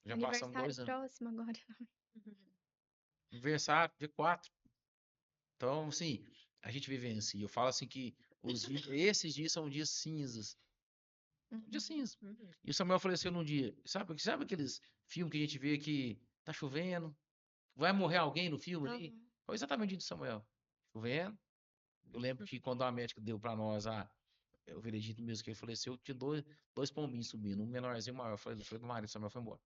Já passamos Aniversário 2 anos. próximo agora. Uhum. Aniversário, dia 4. Então, assim, a gente vivencia. Eu falo assim que esses dias são dias cinzas. Dias Uhum. cinzas. Uhum. E o Samuel faleceu num dia. Sabe aqueles filmes que a gente vê que tá chovendo? Vai morrer alguém no filme ali? Uhum. Foi exatamente o dia do Samuel. Chovendo. Eu lembro que quando a médica deu pra nós o veredito mesmo que ele faleceu, tinha dois pombinhos subindo, um menorzinho e um maior. Eu falei do marido, o Samuel foi embora.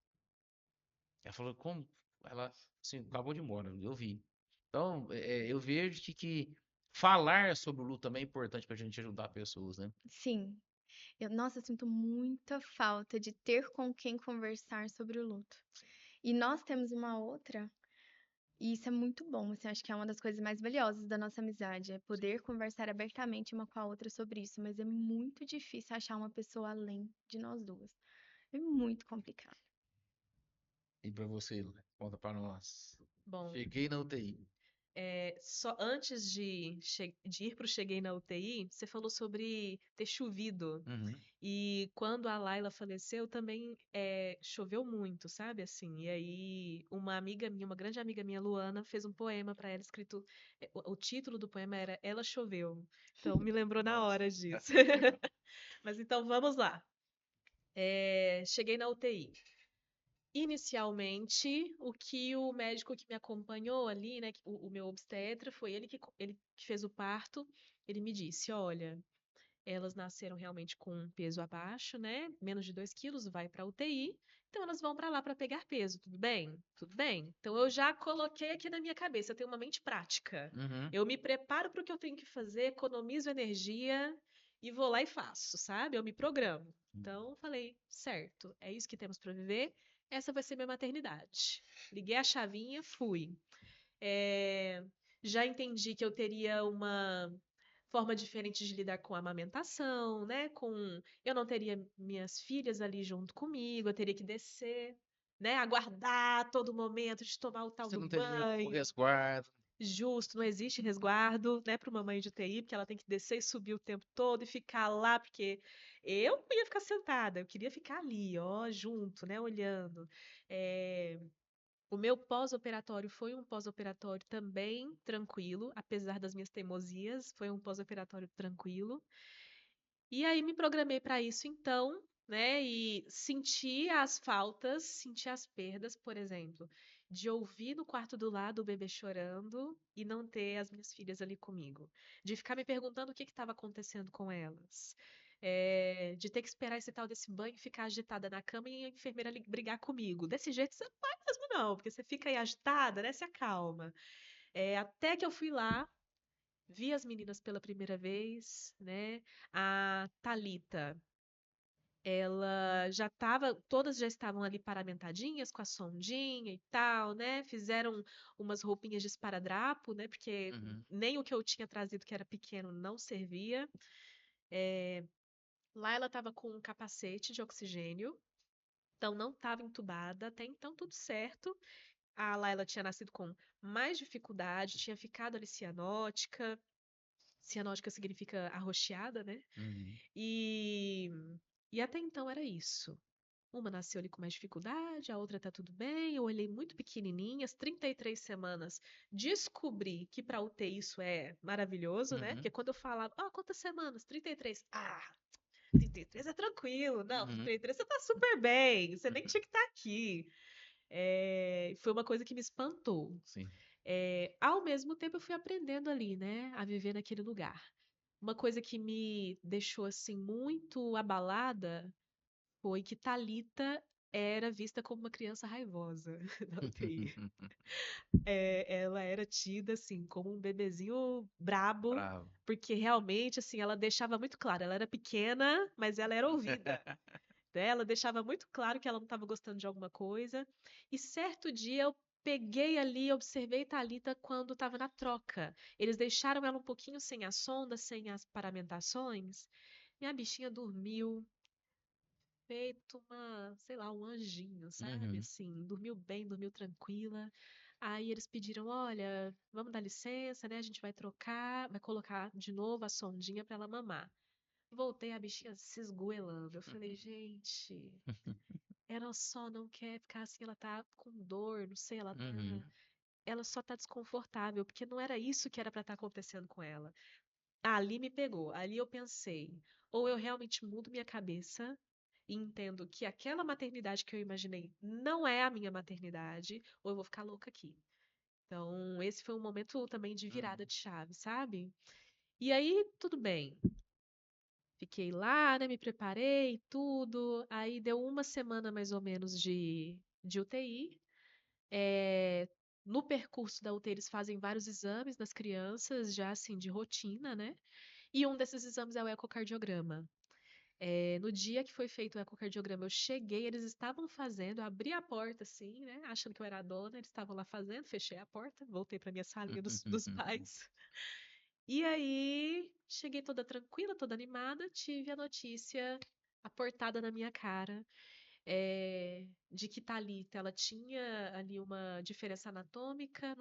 Ela falou, como? Ela, assim, acabou de ir embora. Eu vi. Então, eu vejo que falar sobre o luto também é importante pra gente ajudar pessoas, né? Sim. Nossa, eu sinto muita falta de ter com quem conversar sobre o luto. E nós temos uma outra, e isso é muito bom, assim, acho que é uma das coisas mais valiosas da nossa amizade, é poder conversar abertamente uma com a outra sobre isso, mas é muito difícil achar uma pessoa além de nós duas. É muito complicado. E pra você, Lu, conta pra nós. Bom, Cheguei na UTI. só antes de ir para o Cheguei na UTI, você falou sobre ter chovido. Uhum. E quando a Laila faleceu, também choveu muito, sabe? Assim, e aí uma amiga minha, uma grande amiga minha, Luana, fez um poema para ela escrito. O título do poema era Ela Choveu. Então me lembrou na Nossa, hora disso. legal. Mas então vamos lá. Cheguei na UTI. Inicialmente, o que o médico que me acompanhou ali, né, o meu obstetra, foi ele que fez o parto. Ele me disse: Olha, elas nasceram realmente com um peso abaixo, né? Menos de 2 quilos, vai para UTI. Então elas vão para lá para pegar peso, tudo bem? Tudo bem. Então eu já coloquei aqui na minha cabeça, eu tenho uma mente prática. Uhum. Eu me preparo para o que eu tenho que fazer, economizo energia e vou lá e faço, sabe? Eu me programo. Então falei, certo, é isso que temos para viver. Essa vai ser minha maternidade. Liguei a chavinha, fui. É, Já entendi que eu teria uma forma diferente de lidar com a amamentação, né? Eu não teria minhas filhas ali junto comigo, eu teria que descer, né? Aguardar todo momento de tomar o tal Você do não teria o banho. resguardo. Justo, não existe resguardo, né, para uma mãe de UTI, porque ela tem que descer e subir o tempo todo e ficar lá, porque eu não ia ficar sentada, eu queria ficar ali, ó, junto, né, olhando. É, o meu pós-operatório foi um pós-operatório também tranquilo, apesar das minhas teimosias, foi um pós-operatório tranquilo. E aí me programei para isso então, né? E senti as faltas, senti as perdas, por exemplo, de ouvir no quarto do lado o bebê chorando e não ter as minhas filhas ali comigo, de ficar me perguntando o que estava acontecendo com elas. De ter que esperar esse tal desse banho e ficar agitada na cama e a enfermeira brigar comigo. Desse jeito você não vai mesmo, não, porque você fica aí agitada, né? Se acalma. Até que eu fui lá, vi as meninas pela primeira vez, né? A Thalita, ela todas já estavam ali paramentadinhas com a sondinha e tal, né? Fizeram umas roupinhas de esparadrapo, né? Porque Uhum. nem o que eu tinha trazido, que era pequeno, não servia. Lá ela estava com um capacete de oxigênio, então não estava entubada, até então tudo certo. A Laila tinha nascido com mais dificuldade, tinha ficado ali cianótica. Cianótica significa arroxeada, né? Uhum. E, e até então era isso. Uma nasceu ali com mais dificuldade, a outra tá tudo bem. Eu olhei muito pequenininhas, 33 semanas. Descobri que para UTI isso é maravilhoso, né? Uhum. Porque quando eu falava, quantas semanas? 33. 33 é tranquilo. Não, com Uhum. 33 você tá super bem. Você nem tinha que estar aqui. Foi uma coisa que me espantou. Sim. Ao mesmo tempo, eu fui aprendendo ali, né, a viver naquele lugar. Uma coisa que me deixou assim muito abalada foi que Thalita era vista como uma criança raivosa na UTI. Ela era tida assim como um bebezinho brabo, Bravo. porque realmente assim ela deixava muito claro, ela era pequena, mas ela era ouvida, né? Ela deixava muito claro que ela não estava gostando de alguma coisa. E certo dia eu peguei ali, observei Thalita quando estava na troca. Eles deixaram ela um pouquinho sem a sonda, sem as paramentações. Minha bichinha dormiu, feito uma, sei lá, um anjinho, sabe? Uhum. Assim, dormiu bem, dormiu tranquila. Aí eles pediram, olha, vamos dar licença, né? A gente vai trocar, vai colocar de novo a sondinha para ela mamar. Voltei a bichinha se esgoelando. Eu falei, gente, ela só não quer ficar assim, ela tá com dor, não sei, Uhum. ela só tá desconfortável, porque não era isso que era para estar acontecendo com ela. Ali me pegou. Ali eu pensei, ou eu realmente mudo minha cabeça e entendo que aquela maternidade que eu imaginei não é a minha maternidade, ou eu vou ficar louca aqui. Então, esse foi um momento também de virada Uhum. de chave, sabe? E aí, tudo bem. Fiquei lá, né? Me preparei, tudo. Aí deu uma semana mais ou menos de UTI. É, no percurso da UTI, eles fazem vários exames nas crianças, já assim, de rotina, né? E um desses exames é o ecocardiograma. No dia que foi feito o ecocardiograma, eu cheguei, eles estavam fazendo, eu abri a porta assim, né? Achando que eu era a dona, eles estavam lá fazendo, fechei a porta, voltei para minha salinha dos pais. E aí, cheguei toda tranquila, toda animada, tive a notícia aportada na minha cara, de que Thalita, ela tinha ali uma diferença anatômica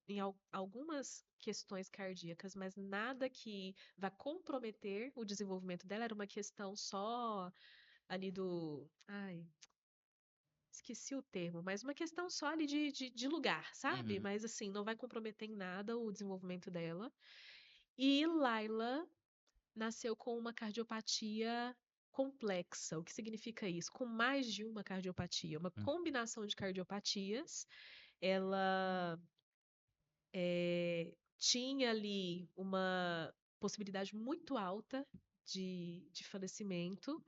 em algumas questões cardíacas, mas nada que vá comprometer o desenvolvimento dela, era uma questão só ali Ai, esqueci o termo, mas uma questão só ali de lugar, sabe? Uhum. Mas assim, não vai comprometer em nada o desenvolvimento dela. E Laila nasceu com uma cardiopatia complexa. O que significa isso? Com mais de uma cardiopatia, uma Uhum. combinação de cardiopatias. Ela tinha ali uma possibilidade muito alta de falecimento,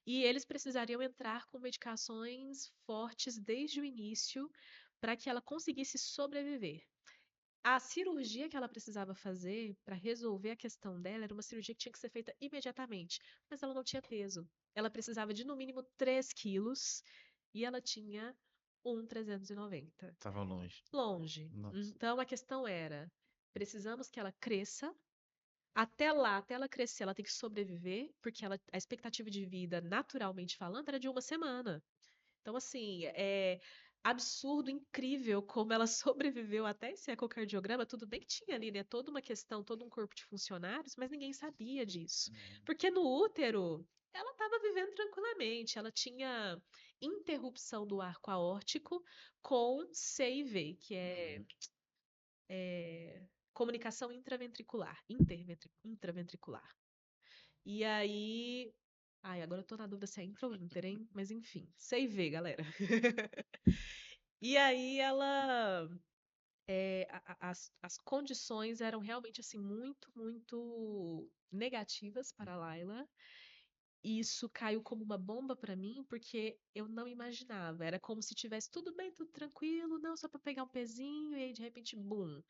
e eles precisariam entrar com medicações fortes desde o início para que ela conseguisse sobreviver. A cirurgia que ela precisava fazer para resolver a questão dela era uma cirurgia que tinha que ser feita imediatamente, mas ela não tinha peso. Ela precisava de no mínimo 3 quilos e ela tinha 1,390. Tava longe. Longe. Nossa. Então a questão era: precisamos que ela cresça. Até lá, até ela crescer, ela tem que sobreviver, porque a expectativa de vida, naturalmente falando, era de uma semana. Então, assim, é absurdo, incrível como ela sobreviveu até esse ecocardiograma. Tudo bem que tinha ali, né, toda uma questão, todo um corpo de funcionários, mas ninguém sabia disso. Uhum. Porque no útero, ela estava vivendo tranquilamente. Ela tinha interrupção do arco aórtico com CIV, que Uhum. é comunicação intraventricular. E aí. Ai, agora eu tô na dúvida se é intra ou inter, hein? Mas enfim, sei ver, galera. E aí ela. As condições eram realmente assim muito, muito negativas para a Laila. E isso caiu como uma bomba para mim, porque eu não imaginava. Era como se tivesse tudo bem, tudo tranquilo, não, só para pegar um pezinho, e aí de repente, bum,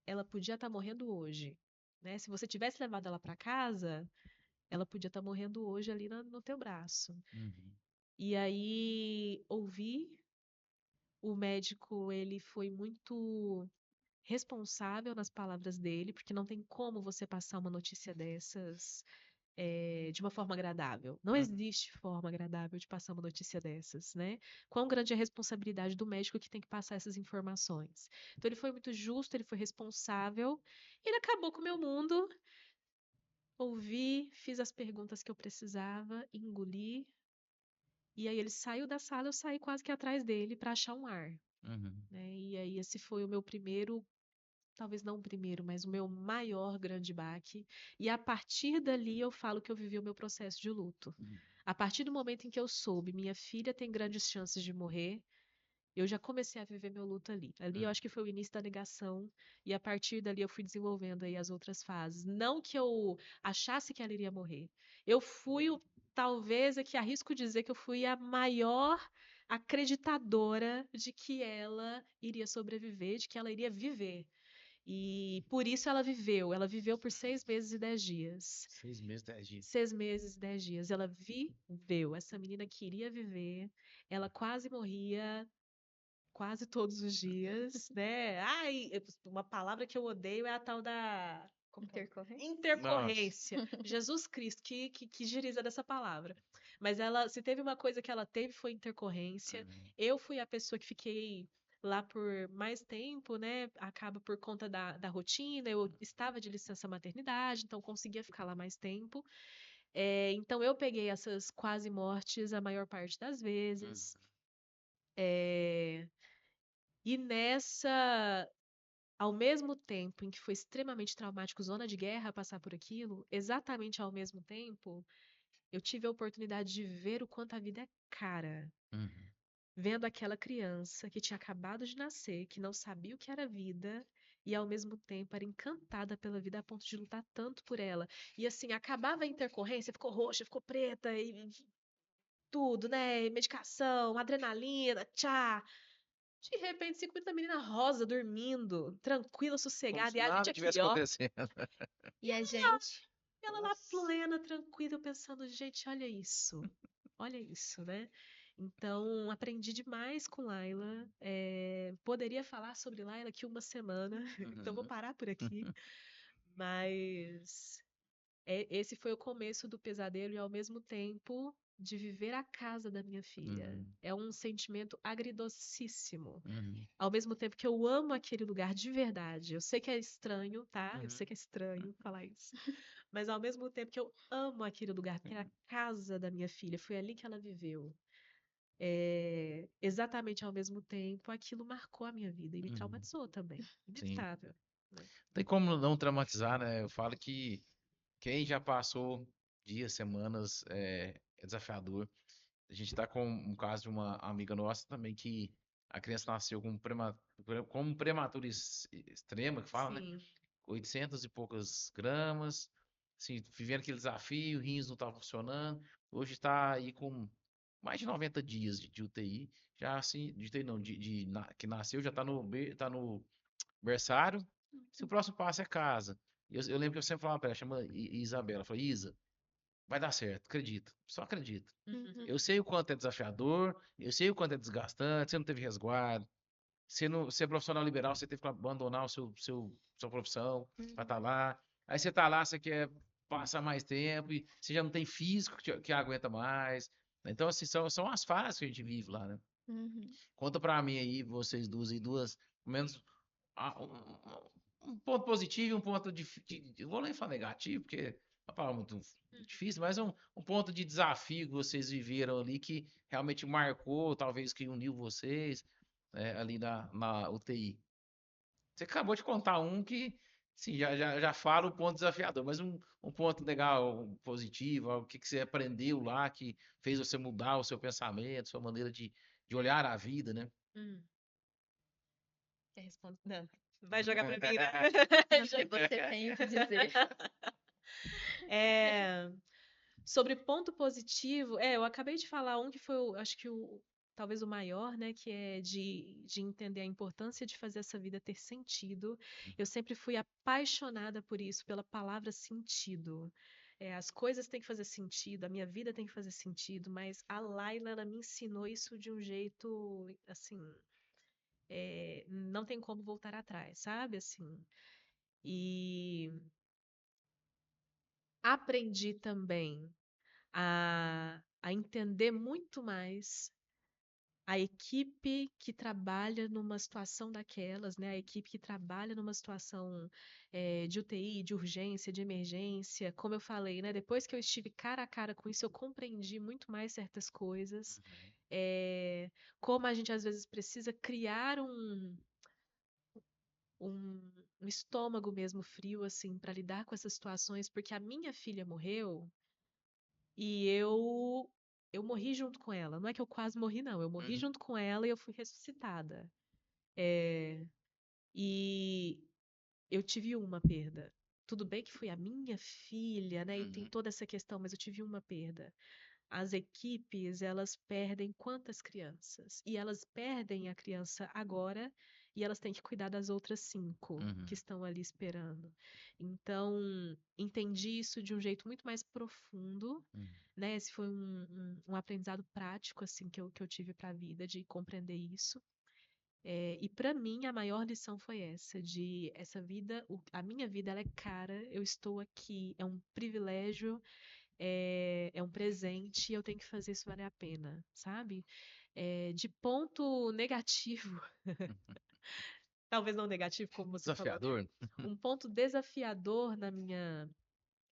ela podia estar morrendo hoje. Né? Se você tivesse levado ela para casa, ela podia estar morrendo hoje ali no teu braço. Uhum. E aí ouvi o médico, ele foi muito responsável nas palavras dele, porque não tem como você passar uma notícia dessas de uma forma agradável. Não Uhum. existe forma agradável de passar uma notícia dessas, né? Quão grande é a responsabilidade do médico que tem que passar essas informações. Então ele foi muito justo, ele foi responsável, ele acabou com o meu mundo. Ouvi, fiz as perguntas que eu precisava, engoli, e aí ele saiu da sala, eu saí quase que atrás dele para achar um ar, Uhum. né? E aí esse foi o meu primeiro talvez não o primeiro, mas o meu maior grande baque. E a partir dali eu falo que eu vivi o meu processo de luto. A partir do momento em que eu soube, minha filha tem grandes chances de morrer, eu já comecei a viver meu luto ali. Ali eu acho que foi o início da negação, e a partir dali eu fui desenvolvendo aí as outras fases. Não que eu achasse que ela iria morrer. Eu fui, talvez, aqui arrisco dizer que eu fui a maior acreditadora de que ela iria sobreviver, de que ela iria viver. E por isso ela viveu. Ela viveu por 6 meses e 10 dias. 6 meses, 10 dias. 6 meses e 10 dias. Ela viveu. Essa menina queria viver. Ela quase morria quase todos os dias, né? Ai, uma palavra que eu odeio é a tal da Intercorrente? intercorrência. Jesus Cristo, que giriza dessa palavra. Mas ela, se teve uma coisa que ela teve foi intercorrência. Eu fui a pessoa que fiquei lá por mais tempo, né? Acaba por conta da rotina. Eu estava de licença maternidade, então conseguia ficar lá mais tempo. Então eu peguei essas quase mortes a maior parte das vezes. É, E nessa, ao mesmo tempo em que foi extremamente traumático, zona de guerra, passar por aquilo, exatamente ao mesmo tempo, eu tive a oportunidade de ver o quanto a vida é cara. Uhum. Vendo aquela criança que tinha acabado de nascer, que não sabia o que era vida, e ao mesmo tempo era encantada pela vida a ponto de lutar tanto por ela. E assim, acabava a intercorrência, ficou roxa, ficou preta, e tudo, né? Medicação, adrenalina, tchá. De repente, 5 minutos da menina rosa dormindo, tranquila, Como sossegada, se e a gente nada aqui, tivesse ó, acontecendo. E a gente? ela lá plena, tranquila, eu pensando, gente, olha isso, né? Então, aprendi demais com Laila. Poderia falar sobre Laila aqui uma semana, então vou Uhum. parar por aqui. Mas esse foi o começo do pesadelo e, ao mesmo tempo, de viver a casa da minha filha. Uhum. É um sentimento agridocíssimo. Uhum. Ao mesmo tempo que eu amo aquele lugar de verdade. Eu sei que é estranho, tá? Eu Uhum. sei que é estranho falar isso. Mas ao mesmo tempo que eu amo aquele lugar, porque era a casa da minha filha, foi ali que ela viveu. Exatamente ao mesmo tempo, aquilo marcou a minha vida e me Uhum. traumatizou também. Sim. Inevitável, né? Não tem como não traumatizar, né? Eu falo que quem já passou dias, semanas, é desafiador. A gente tá com um caso de uma amiga nossa também que a criança nasceu com prematura extrema, que fala, né? Sim. 800 e poucas gramas, assim, vivendo aquele desafio, rins não estavam funcionando. Hoje está aí com mais de 90 dias de UTI, já assim, de UTI não, que nasceu, já está tá no berçário. Se o próximo passo é casa. Eu lembro que eu sempre falava para ela, chama Isabela, eu falei, Isa, vai dar certo, acredita, só acredita. Uhum. Eu sei o quanto é desafiador, eu sei o quanto é desgastante, você não teve resguardo, você é profissional liberal, você teve que abandonar sua profissão para estar lá. Aí você tá lá, você quer passar mais tempo e você já não tem físico que aguenta mais. Então, assim, são as fases que a gente vive lá, né? Uhum. Conta pra mim aí, vocês duas, pelo menos um ponto positivo e um ponto eu vou nem falar negativo, porque é uma palavra muito difícil, mas um ponto de desafio que vocês viveram ali que realmente marcou, talvez que uniu vocês, né, ali na UTI. Você acabou de contar um que, sim, já fala o ponto desafiador, mas um ponto legal, um positivo, algo que você aprendeu lá, que fez você mudar o seu pensamento, sua maneira de olhar a vida, né? Hum. Quer responder? Não. Vai jogar pra mim, né? O que você tem o que dizer? É, Sobre ponto positivo, eu acabei de falar um que foi, acho que talvez o maior, né, que é de entender a importância de fazer essa vida ter sentido. Eu sempre fui apaixonada por isso, pela palavra sentido. As coisas têm que fazer sentido, a minha vida tem que fazer sentido, mas a Laila, ela me ensinou isso de um jeito, assim, não tem como voltar atrás, sabe? Assim, e aprendi também a entender muito mais a equipe que trabalha numa situação daquelas, né? A equipe que trabalha numa situação de UTI, de urgência, de emergência. Como eu falei, né? Depois que eu estive cara a cara com isso, eu compreendi muito mais certas coisas. Como a gente às vezes precisa criar um um estômago mesmo frio, assim, para lidar com essas situações, porque a minha filha morreu e eu morri junto com ela. Não é que eu quase morri, não. Eu morri Uhum. junto com ela e eu fui ressuscitada. É, e eu tive uma perda. Tudo bem que foi a minha filha, né? E tem Uhum. toda essa questão, mas eu tive uma perda. As equipes, elas perdem quantas crianças? E elas perdem a criança agora e elas têm que cuidar das outras 5 que Uhum. estão ali esperando. Então, entendi isso de um jeito muito mais profundo, Uhum. né? Esse foi um aprendizado prático, assim, que eu tive para a vida, de compreender isso. E para mim, a maior lição foi essa, de essa vida, a minha vida, ela é cara, eu estou aqui, é um privilégio, é um presente e eu tenho que fazer isso valer a pena, sabe? De ponto negativo, talvez não negativo, como você falou, né? Desafiador? Um ponto desafiador na minha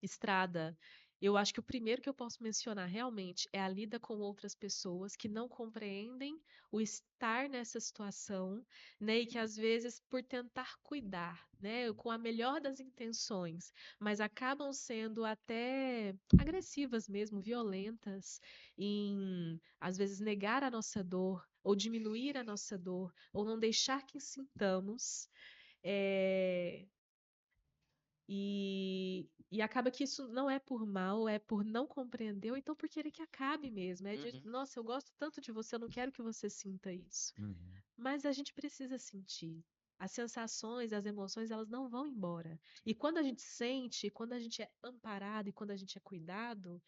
estrada, eu acho que o primeiro que eu posso mencionar realmente é a lida com outras pessoas que não compreendem o estar nessa situação, né? E que às vezes, por tentar cuidar, né, com a melhor das intenções, mas acabam sendo até agressivas mesmo, violentas, em às vezes negar a nossa dor, ou diminuir a nossa dor, ou não deixar que sintamos. É, e acaba que isso não é por mal, é por não compreender, ou então por querer que acabe mesmo. É de, Uhum. nossa, eu gosto tanto de você, eu não quero que você sinta isso. Uhum. Mas a gente precisa sentir. As sensações, as emoções, elas não vão embora. E quando a gente sente, quando a gente é amparado e quando a gente é cuidado,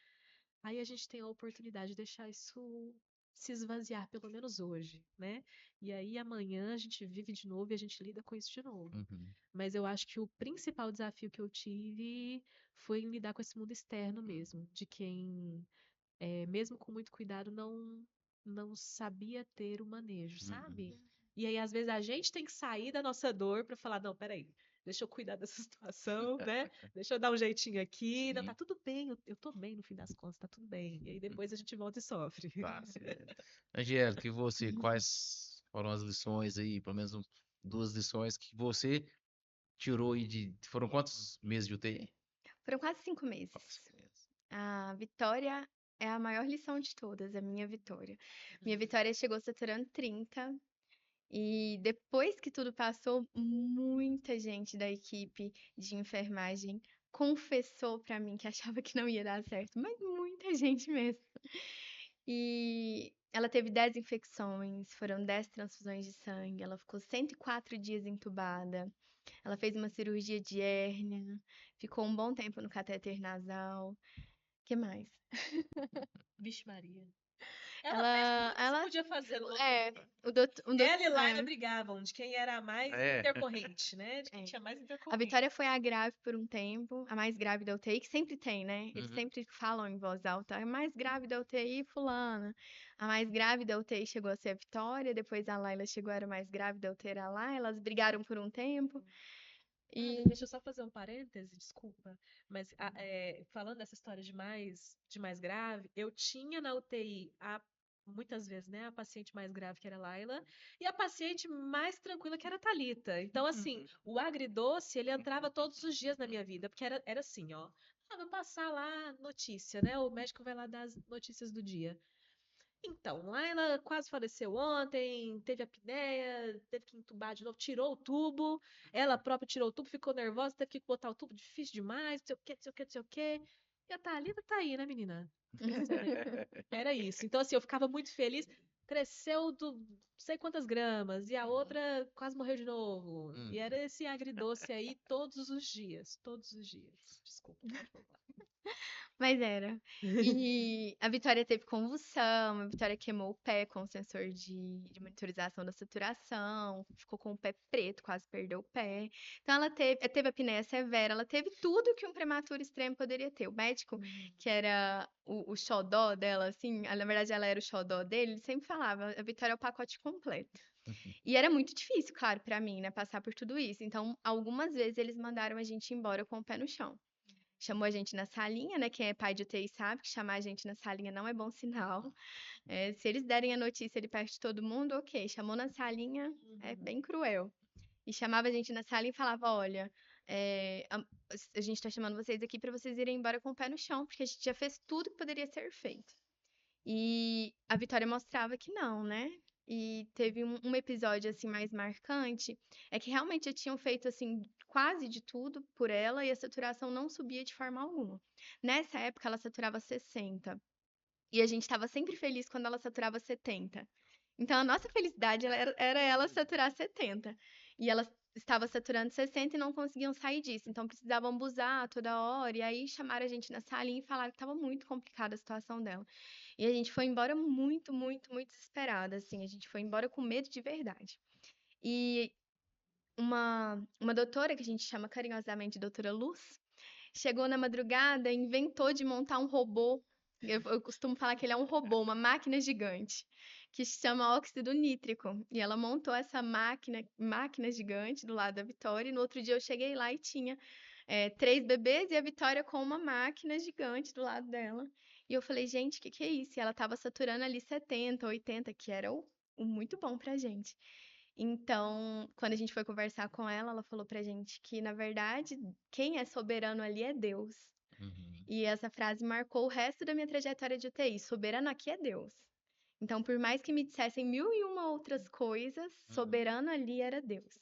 aí a gente tem a oportunidade de deixar isso se esvaziar, pelo menos hoje, né? E aí amanhã a gente vive de novo e a gente lida com isso de novo. Uhum. Mas eu acho que o principal desafio que eu tive foi em lidar com esse mundo externo mesmo, de quem, mesmo com muito cuidado, não sabia ter o manejo, Uhum. sabe? E aí, às vezes, a gente tem que sair da nossa dor para falar, não, peraí, deixa eu cuidar dessa situação, né? Deixa eu dar um jeitinho aqui, não, tá Sim, tudo bem, eu tô bem no fim das contas, tá tudo bem. E aí depois a gente volta e sofre. tá certo. Angélica, e você, quais foram as lições aí, pelo menos duas lições que você tirou aí de. Foram quantos meses de UTI? Foram quase 5 meses. Quase 5 meses. A vitória é a maior lição de todas, a minha vitória. Minha vitória chegou saturando 30. E depois que tudo passou, muita gente da equipe de enfermagem confessou pra mim que achava que não ia dar certo, mas muita gente mesmo. E ela teve 10 infecções, foram 10 transfusões de sangue, ela ficou 104 dias entubada, ela fez uma cirurgia de hérnia, ficou um bom tempo no catéter nasal. Que mais? Vixe Maria. Ela fez Ela, tudo que se ela, podia fazer no é, momento. o doutor, Ela e Laila brigavam de quem era a mais É. intercorrente, né? De quem é. tinha mais A intercorrente. Vitória foi a grave por um tempo, a mais grave da UTI, que sempre tem, né? Eles Uhum. sempre falam em voz alta, a mais grave da UTI, fulana. A mais grave da UTI chegou a ser a Vitória, depois a Laila chegou, era a mais grave da UTI, era lá, elas brigaram por um tempo. E Deixa eu só fazer um parêntese, desculpa, mas falando dessa história de mais grave, eu tinha na UTI muitas vezes, né, a paciente mais grave que era a Laila e a paciente mais tranquila que era a Thalita. Então, assim, o agridoce, ele entrava todos os dias na minha vida, porque era assim, ó, vai passar lá notícia, né? O médico vai lá dar as notícias do dia. Então, Laila quase faleceu ontem, teve apneia, teve que entubar de novo, tirou o tubo, ela própria tirou o tubo, ficou nervosa, teve que botar o tubo, difícil demais, não sei o quê, não sei o quê, não sei o quê. E a Thalita tá aí, né, menina? Era isso. Então, assim, eu ficava muito feliz. Cresceu do não sei quantas gramas, e a outra quase morreu de novo. E Uhum. era esse agridoce aí todos os dias, todos os dias. Desculpa, pode falar. Mas era. E a Vitória teve convulsão, a Vitória queimou o pé com o sensor de monitorização da saturação, ficou com o pé preto, quase perdeu o pé. Então ela teve apneia severa, ela teve tudo que um prematuro extremo poderia ter. O médico, que era o xodó dela, assim, na verdade ela era o xodó dele, ele sempre falava, a Vitória é o pacote completo. E era muito difícil, claro, pra mim, né, passar por tudo isso. Então, algumas vezes eles mandaram a gente embora com o pé no chão. Chamou a gente na salinha, né? Quem é pai de UTI sabe que chamar a gente na salinha não é bom sinal. Se eles derem a notícia de perto de todo mundo, ok. Chamou na salinha, é bem cruel. e chamava a gente na sala e falava: olha, a gente tá chamando vocês aqui para vocês irem embora com o pé no chão, porque a gente já fez tudo que poderia ser feito. E a Vitória mostrava que não, né? E teve um episódio assim mais marcante, é que realmente já tinham feito assim quase de tudo por ela e a saturação não subia de forma alguma. Nessa época ela saturava 60 e a gente estava sempre feliz quando ela saturava 70. Então a nossa felicidade era ela saturar 70. E ela estava saturando 60 e não conseguiam sair disso. Então precisavam abusar toda hora. E aí chamaram a gente na salinha e falaram que estava muito complicada a situação dela. E a gente foi embora muito, muito, muito desesperada, assim. A gente foi embora com medo de verdade. E uma doutora, que a gente chama carinhosamente de doutora Luz, chegou na madrugada e inventou de montar um robô. Eu costumo falar que ele é um robô, uma máquina gigante, que se chama óxido nítrico. E ela montou essa máquina gigante do lado da Vitória. E no outro dia eu cheguei lá e tinha 3 bebês e a Vitória com uma máquina gigante do lado dela. E eu falei, gente, o que é isso? E ela tava saturando ali 70, 80, que era o muito bom pra gente. Então, quando a gente foi conversar com ela, ela falou pra gente que, na verdade, quem é soberano ali é Deus. Uhum. E essa frase marcou o resto da minha trajetória de UTI. Soberano aqui é Deus. Então, por mais que me dissessem mil e uma outras coisas, soberano ali era Deus.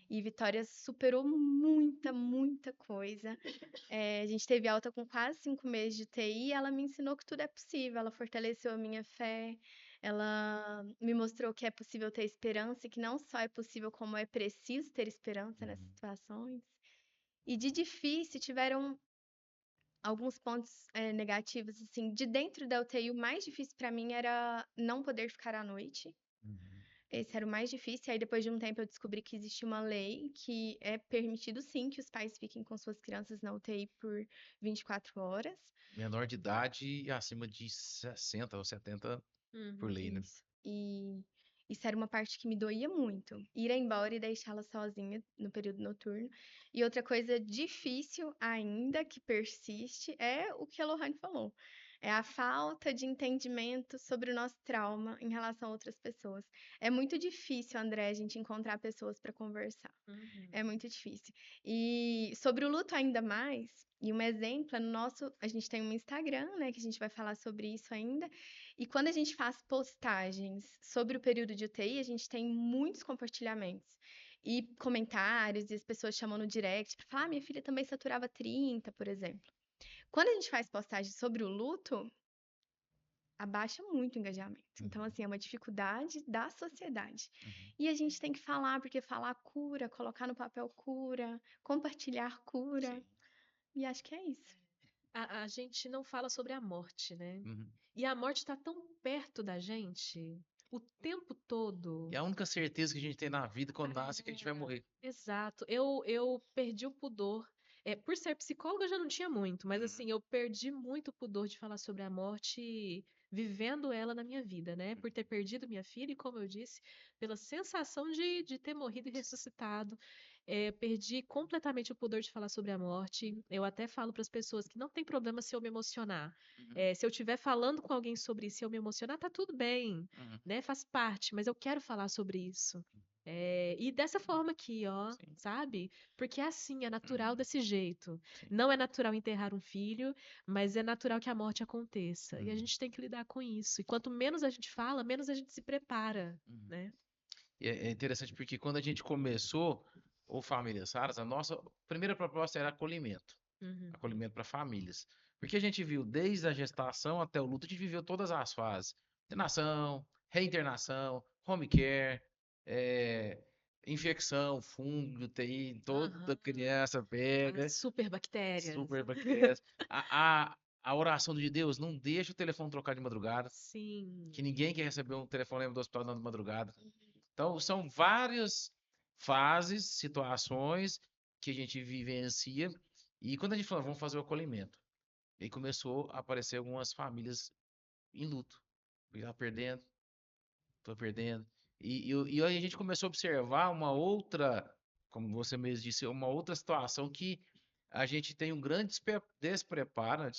E Vitória superou muita, muita coisa. A gente teve alta com quase 5 meses de UTI e ela me ensinou que tudo é possível. Ela fortaleceu a minha fé, ela me mostrou que é possível ter esperança e que não só é possível, como é preciso ter esperança nessas situações. E de difícil tiveram alguns pontos negativos, assim, de dentro da UTI, o mais difícil para mim era não poder ficar à noite. Uhum. Esse era o mais difícil. Aí, depois de um tempo, eu descobri que existe uma lei que é permitido, sim, que os pais fiquem com suas crianças na UTI por 24 horas. Menor de idade e acima de 60 ou 70 por lei, né? Isso. E isso era uma parte que me doía muito. Ir embora e deixá-la sozinha no período noturno. E outra coisa difícil ainda, que persiste, é o que a Lohane falou. É a falta de entendimento sobre o nosso trauma em relação a outras pessoas. É muito difícil, André, a gente encontrar pessoas para conversar. É muito difícil. E sobre o luto ainda mais, e um exemplo é no nosso, a gente tem um Instagram, né, que a gente vai falar sobre isso ainda. E quando a gente faz postagens sobre o período de UTI, a gente tem muitos compartilhamentos e comentários e as pessoas chamam no direct para falar, minha filha também saturava 30, por exemplo. Quando a gente faz postagem sobre o luto, abaixa muito o engajamento. Então, Uhum. assim, é uma dificuldade da sociedade. Uhum. E a gente tem que falar, porque falar cura, colocar no papel cura, compartilhar cura. Sim. E acho que é isso. A gente não fala sobre a morte, né? Uhum. E a morte está tão perto da gente o tempo todo. E a única certeza que a gente tem na vida quando nasce é que a gente vai morrer. Exato. Eu perdi o pudor. Por ser psicóloga eu já não tinha muito, mas Uhum. assim, eu perdi muito o pudor de falar sobre a morte vivendo ela na minha vida, né? Por ter perdido minha filha e, como eu disse, pela sensação de ter morrido e ressuscitado. Perdi completamente o pudor de falar sobre a morte. Eu até falo para as pessoas que não tem problema se eu me emocionar. Uhum. Se eu estiver falando com alguém sobre isso e eu me emocionar, tá tudo bem, Uhum. né? Faz parte, mas eu quero falar sobre isso. E dessa forma aqui, ó, Sim. sabe? Porque é assim, é natural Uhum. desse jeito. Sim. Não é natural enterrar um filho, mas é natural que a morte aconteça. E a Uhum. gente tem que lidar com isso. E quanto menos a gente fala, menos a gente se prepara, Uhum. né? E é interessante porque quando a gente começou o Famílias Raras, a nossa primeira proposta era acolhimento. Uhum. Acolhimento para famílias. Porque a gente viu desde a gestação até o luto, a gente viveu todas as fases. Internação, reinternação, home care, é, infecção, fungo, UTI, toda Aham. criança As pega, superbactérias. super bactérias. A oração de Deus, não deixa o telefone trocar de madrugada, Sim. que ninguém quer receber um telefonema do hospital de madrugada. Então, são várias fases, situações que a gente vivencia. E quando a gente falou, vamos fazer o acolhimento. E aí começou a aparecer algumas famílias em luto. Tá perdendo, tô perdendo. E aí a gente começou a observar uma outra, como você mesmo disse, uma outra situação que a gente tem um grande despreparo,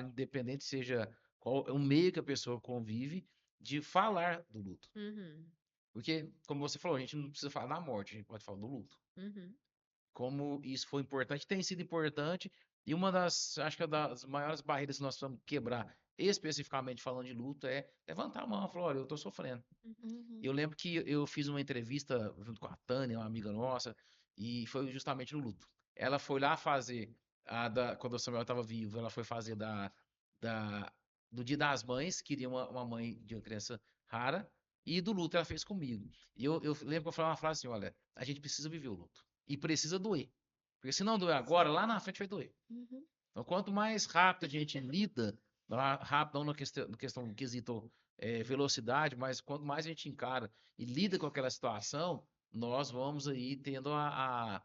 independente seja qual o meio que a pessoa convive, de falar do luto. Uhum. Porque, como você falou, a gente não precisa falar da morte, a gente pode falar do luto. Uhum. Como isso foi importante, tem sido importante, e uma das, acho que é das maiores barreiras que nós precisamos quebrar, especificamente falando de luto, é levantar a mão e falar, olha, eu tô sofrendo. Uhum. Eu lembro que eu fiz uma entrevista junto com a Tânia, uma amiga nossa, e foi justamente no luto. Ela foi lá fazer, quando o Samuel estava vivo, ela foi fazer da, do Dia das Mães, queria uma mãe de uma criança rara, e do luto ela fez comigo. E eu lembro que eu falei uma frase assim: olha, a gente precisa viver o luto. E precisa doer. Porque se não doer agora, lá na frente vai doer. Uhum. Então, quanto mais rápido a gente lida, rápido não na questão do quesito velocidade, mas quanto mais a gente encara e lida com aquela situação, nós vamos aí tendo a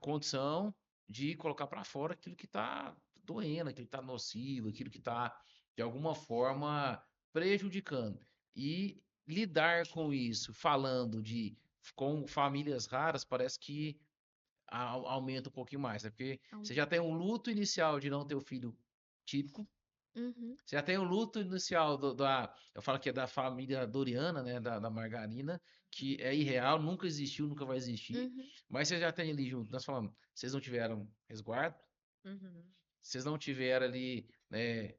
condição de colocar para fora aquilo que está doendo, aquilo que está nocivo, aquilo que está, de alguma forma, prejudicando. E lidar com isso, falando com famílias raras, parece que aumenta um pouquinho mais, né? Porque você já tem um luto inicial de não ter o filho típico, Uhum. você já tem o luto inicial eu falo que é da família Doriana, né? Da margarina, que é irreal, nunca existiu, nunca vai existir, Uhum. mas você já tem ali junto, nós falamos, vocês não tiveram resguardo, Uhum. vocês não tiveram ali, né,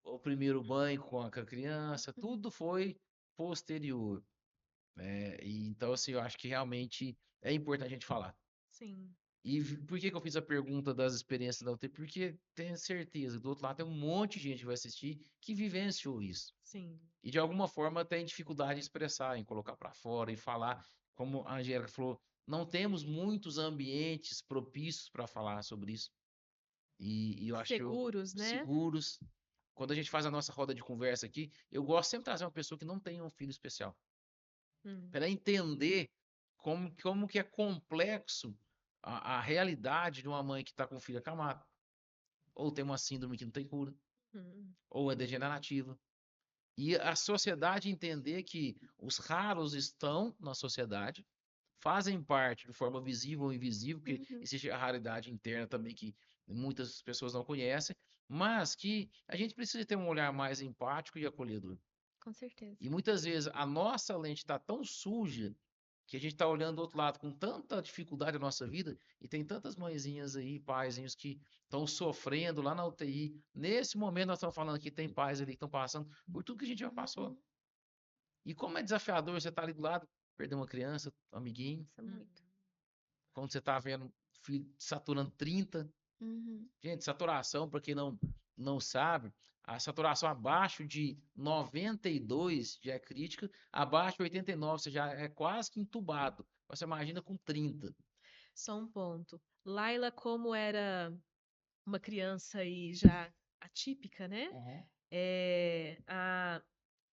o primeiro banho com a criança, tudo foi posterior, né? E então, assim, eu acho que realmente é importante a gente falar. Sim, E por que que eu fiz a pergunta das experiências da UTI? Porque tenho certeza que do outro lado tem um monte de gente que vai assistir que vivenciou isso. sim. E de alguma forma tem dificuldade em expressar, em colocar para fora e falar. Como a Angélica falou, não temos muitos ambientes propícios para falar sobre isso. E eu acho que Seguros, né? seguros. Quando a gente faz a nossa roda de conversa aqui, eu gosto sempre de trazer uma pessoa que não tem um filho especial Hum. para entender como que é complexo a realidade de uma mãe que está com um filho acamado, ou tem uma síndrome que não tem cura, Hum. ou é degenerativa. E a sociedade entender que os raros estão na sociedade, fazem parte de forma visível ou invisível, porque Uhum. existe a raridade interna também que muitas pessoas não conhecem, mas que a gente precisa ter um olhar mais empático e acolhedor. Com certeza. E muitas vezes a nossa lente está tão suja que a gente está olhando do outro lado com tanta dificuldade na nossa vida e tem tantas mãezinhas aí, paizinhos que estão sofrendo lá na UTI. Nesse momento nós estamos falando que tem pais ali que estão passando por tudo que a gente já passou. Uhum. E como é desafiador você estar ali do lado, perder uma criança, um amiguinho, Isso é muito. quando você está vendo o filho saturando 30. Uhum. Gente, saturação, para quem não sabe, a saturação abaixo de 92 já é crítica, abaixo de 89 você já é quase que entubado. Você imagina com 30. Só um ponto. Laila, como era uma criança aí já atípica, né? Uhum. A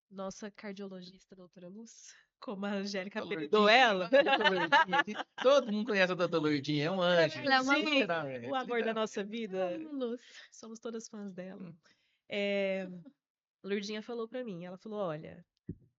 nossa cardiologista, doutora Luz, como a Angélica Doutor apelidou Lourdinha, ela, Doutor Lourdinha, todo mundo conhece a Doutor Lourdinha, é um anjo, Ela é uma luz. sim, o literalmente, amor da nossa literalmente. Ela é vida, uma luz. somos todas fãs dela. Hum. É, Lourdinha falou pra mim, ela falou, olha,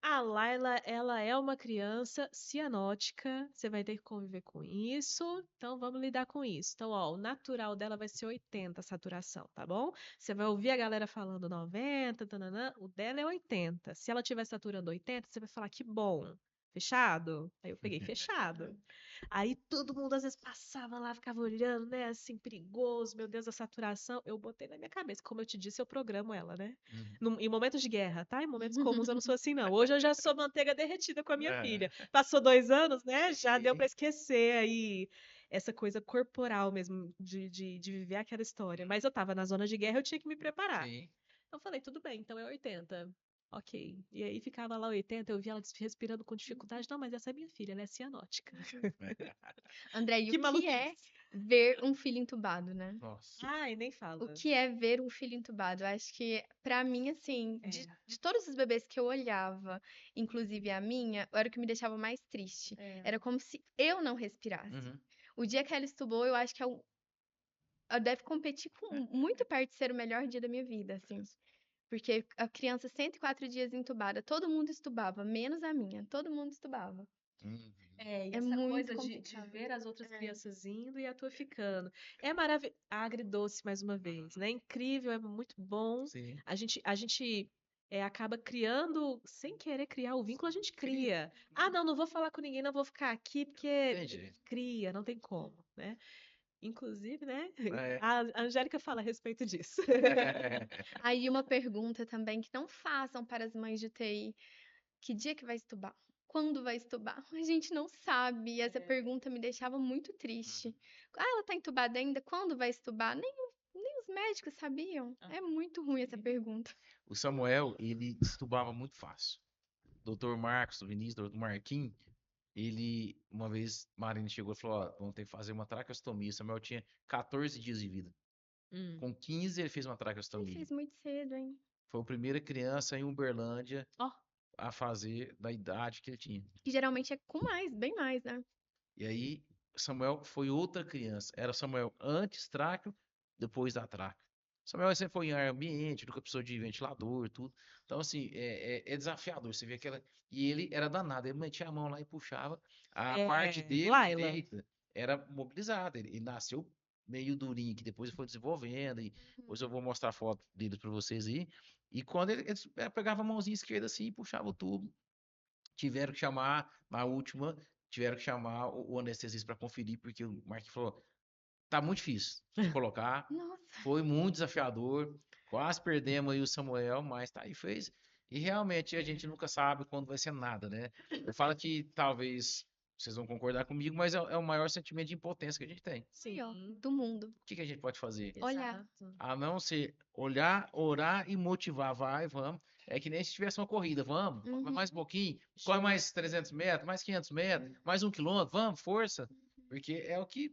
a Laila, ela é uma criança cianótica, você vai ter que conviver com isso, então vamos lidar com isso. Então, ó, o natural dela vai ser 80 a saturação, tá bom? Você vai ouvir a galera falando 90, tananã, o dela é 80. Se ela estiver saturando 80, você vai falar que bom. Fechado? Aí eu peguei fechado. Aí todo mundo às vezes passava lá, ficava olhando, né, assim, perigoso, meu Deus, a saturação. Eu botei na minha cabeça, como eu te disse, eu programo ela, né? Uhum. Em momentos de guerra, tá? Em momentos comuns eu não sou assim, não. Hoje eu já sou manteiga derretida com a minha É, filha. Passou 2 anos, né? Já deu pra sim. esquecer aí essa coisa corporal mesmo, de viver aquela história. Mas eu tava na zona de guerra, eu tinha que me preparar. Sim. Eu falei, tudo bem, então é 80. Ok. E aí ficava lá 80, eu via ela respirando com dificuldade. Não, mas essa é minha filha, ela é cianótica. André, e Que o que é maluquice. ver um filho entubado, né? Nossa. Ai, nem O fala. que é ver um filho entubado? Eu acho que, pra mim, assim, de, É, de todos os bebês que eu olhava, inclusive a minha, era o que me deixava mais triste. é. Era como se eu não respirasse. Uhum. O dia que ela estubou, eu acho que deve competir com muito perto de ser o melhor dia da minha vida, assim. Porque a criança, 104 dias entubada, todo mundo estubava, menos a minha, todo mundo estubava. Uhum. E É essa muito coisa de complicado. ver as outras É. crianças indo e a tua ficando. É maravilhoso. Agridoce, mais uma vez, né? Incrível, é muito bom. Sim. A gente acaba criando, sem querer criar o vínculo, a gente cria. Ah, não vou falar com ninguém, não vou ficar aqui, porque Tem jeito. cria, não tem como, né? Inclusive, né? É. A Angélica fala a respeito disso. Aí uma pergunta também que não façam para as mães de UTI: que dia que vai estubar? Quando vai estubar? A gente não sabe. E essa pergunta me deixava muito triste. Ah, ela tá entubada ainda? Quando vai estubar? Nem os médicos sabiam. É muito ruim essa pergunta. O Samuel, ele estubava muito fácil. Doutor Marcos, do Vinícius, doutor Marquinhos, ele, uma vez, Marina chegou e falou, ó, vamos ter que fazer uma traqueostomia. O Samuel tinha 14 dias de vida. Hum. Com 15 ele fez uma Ele traqueostomia. fez muito cedo, hein? Foi a primeira criança em Uberlândia Ó, a fazer da idade que ele tinha. Que geralmente é com mais, bem mais, né? E aí, Samuel foi outra criança. Era Samuel antes tráqueo, depois da tráqueo. Samuel sempre foi em ar ambiente, nunca precisou de ventilador, tudo. Então, assim, é desafiador. Você vê aquela. E ele era danado, ele metia a mão lá e puxava. A parte dele, Laila. direita, era mobilizada. Ele nasceu meio durinho, que depois foi desenvolvendo. E depois eu vou mostrar a foto dele para vocês aí. E quando ele pegava a mãozinha esquerda assim e puxava o tubo, tiveram que chamar, na última, tiveram que chamar o anestesista para conferir, porque o Marquinhos falou: tá muito difícil de colocar, Nossa. foi muito desafiador, quase perdemos aí o Samuel, mas tá aí, fez. E realmente a gente nunca sabe quando vai ser nada, né? Eu falo que talvez vocês vão concordar comigo, mas é o maior sentimento de impotência que a gente tem. Maior Sim, do mundo. O que que a gente pode fazer? Olhar. exato. A não ser olhar, orar e motivar, vai, vamos. É que nem se tivesse uma corrida, vamos, Uhum. mais um pouquinho, corre mais 300 metros, mais 500 metros, mais 1 quilômetro, vamos, força, porque é o que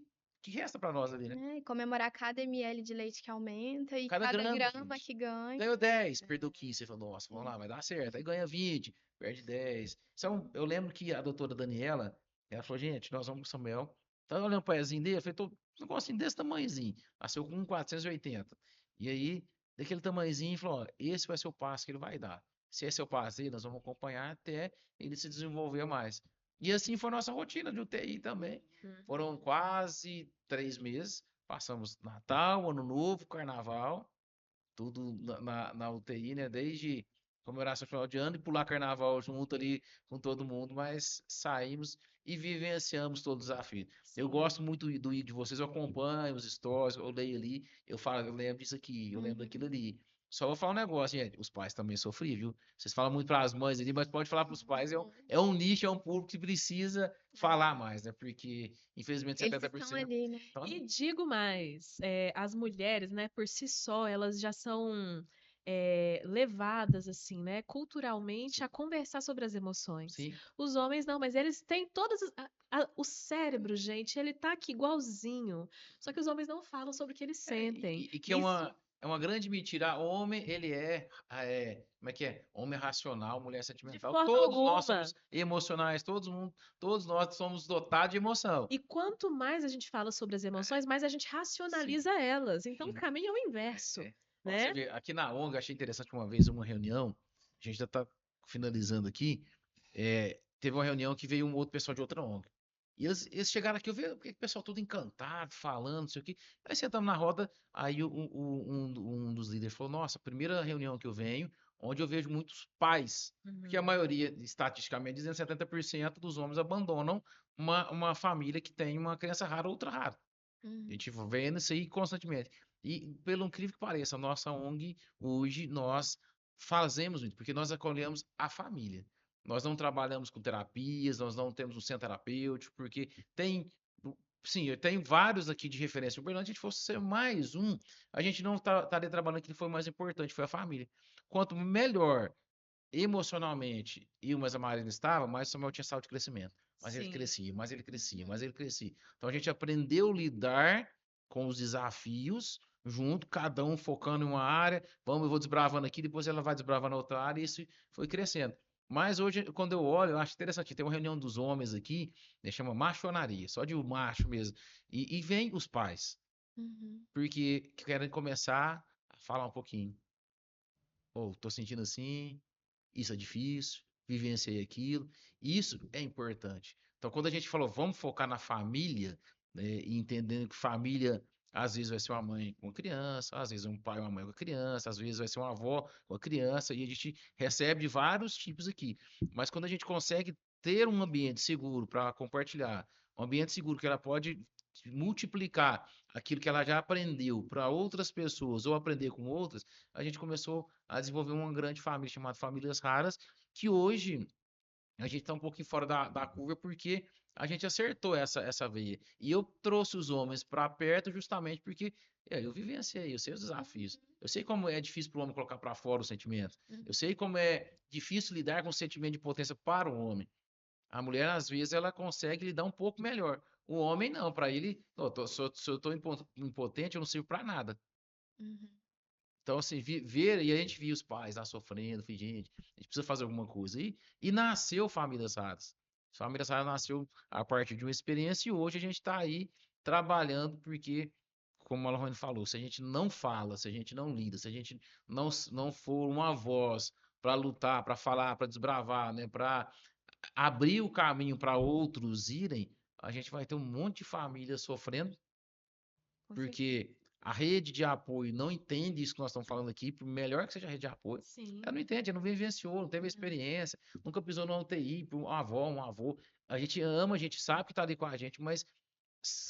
resta para nós ali, né? Né? E comemorar cada ml de leite que aumenta e Cada cada grama, grama gente. que ganha. Ganhou 10, perdeu 15, você falou, nossa, vamos lá, vai dar certo. Aí ganha 20, perde 10. Então, eu lembro que a doutora Daniela, ela falou, gente, nós vamos com o Samuel. Tá olhando o pezinho dele, eu falei, tô um negocinho desse tamanhozinho. Nasceu com 1,480. E aí, daquele tamanhozinho, falou, ó, esse vai ser o passo que ele vai dar. Se esse é o passo dele, nós vamos acompanhar até ele se desenvolver mais. E assim foi a nossa rotina de UTI também. Foram quase 3 meses. Passamos Natal, Ano Novo, Carnaval, tudo na UTI, né? Desde comemoração de final de ano e pular carnaval junto ali com todo mundo, mas saímos e vivenciamos todo o desafio. Eu Sim. gosto muito do de vocês, eu acompanho os stories, eu leio ali, eu falo, eu lembro disso aqui, eu lembro daquilo ali. Só vou falar um negócio, gente. Os pais também sofriam, viu? Vocês falam muito para as mães ali, mas pode falar para os pais. É um nicho, é um público que precisa falar mais, né? Porque, infelizmente, Eles estão 70%. ali, né? Então, E digo mais, as mulheres, né, por si só, elas já são levadas, assim, né, culturalmente a conversar sobre as emoções. sim. Os homens não, mas eles têm todas o cérebro, gente, ele tá aqui igualzinho. Só que os homens não falam sobre o que eles sentem. E que é Isso uma grande mentira. Homem, ele como é que é? Homem é racional, mulher é de sentimental. forma Todos nós alguma. somos emocionais, todos nós somos dotados de emoção. E quanto mais a gente fala sobre as emoções, mais a gente Sim, racionaliza elas. Então o sim. caminho é o inverso, Ó, você né? vê, aqui na ONG, achei interessante uma vez uma reunião, a gente já está finalizando aqui, teve uma reunião que veio um outro pessoal de outra ONG. E eles chegaram aqui, eu vi o pessoal todo encantado, falando, não sei o quê. Aí sentamos na roda, aí um dos líderes falou, nossa, primeira reunião que eu venho, onde eu vejo muitos pais, porque a Uhum. maioria, estatisticamente, dizendo 70% dos homens abandonam uma família que tem uma criança rara ou ultra rara. A Uhum. gente vendo isso aí constantemente. E, pelo incrível que pareça, a nossa ONG, hoje, nós fazemos muito, porque nós acolhemos a família. Nós não trabalhamos com terapias, nós não temos um centro terapêutico, porque sim, eu tenho vários aqui de referência. O Uberlândia, se a gente fosse ser mais um, a gente não estaria trabalhando aquilo que foi mais importante, foi a família. Quanto melhor emocionalmente e o mais a Marina estava, mais o Samuel tinha salto de crescimento. Mas ele Sim. crescia, mais ele crescia, Uhum. mais ele crescia. Então a gente aprendeu a lidar com os desafios junto, cada um focando em uma área. Vamos, eu vou desbravando aqui, depois ela vai desbravando outra área, e isso foi crescendo. Mas hoje, quando eu olho, eu acho interessante. Tem uma reunião dos homens aqui, né, chama machonaria, só de macho mesmo. E vem os pais, Uhum. porque querem começar a falar um pouquinho. Ou tô sentindo assim, isso é difícil, vivenciei aquilo. Isso é importante. Então, quando a gente falou, vamos focar na família, né, e entendendo que família Às vezes vai ser uma mãe com a criança, às vezes um pai e uma mãe com a criança, às vezes vai ser uma avó com a criança, e a gente recebe de vários tipos aqui. Mas quando a gente consegue ter um ambiente seguro para compartilhar, um ambiente seguro que ela pode multiplicar aquilo que ela já aprendeu para outras pessoas ou aprender com outras, a gente começou a desenvolver uma grande família chamada Famílias Raras, que hoje a gente tá um pouquinho fora da curva porque a gente acertou essa veia. E eu trouxe os homens para perto justamente porque eu vivenciei, eu sei os desafios. Uhum, Eu sei como é difícil para o homem colocar para fora o sentimento. Eu uhum, sei como é difícil lidar com o sentimento de potência para o homem. A mulher, às vezes, ela consegue lidar um pouco melhor. O homem, não. Para ele, se eu tô impotente, eu não sirvo para nada. uhum. Então, assim, ver, e a gente via os pais lá sofrendo, falei, gente, a gente precisa fazer alguma coisa. E nasceu Famílias Raras. Famílias Raras nasceu a partir de uma experiência e hoje a gente está aí trabalhando porque, como a Lohane falou, se a gente não fala, se a gente não lida, se a gente não for uma voz para lutar, para falar, para desbravar, né, para abrir o caminho para outros irem, a gente vai ter um monte de famílias sofrendo Com certeza. porque a rede de apoio não entende isso que nós estamos falando aqui, por melhor que seja a rede de apoio, ela Sim. não entende, ela não vivenciou, não teve a Não. experiência, nunca pisou numa UTI, por uma avó, um avô. A gente ama, a gente sabe que está ali com a gente, mas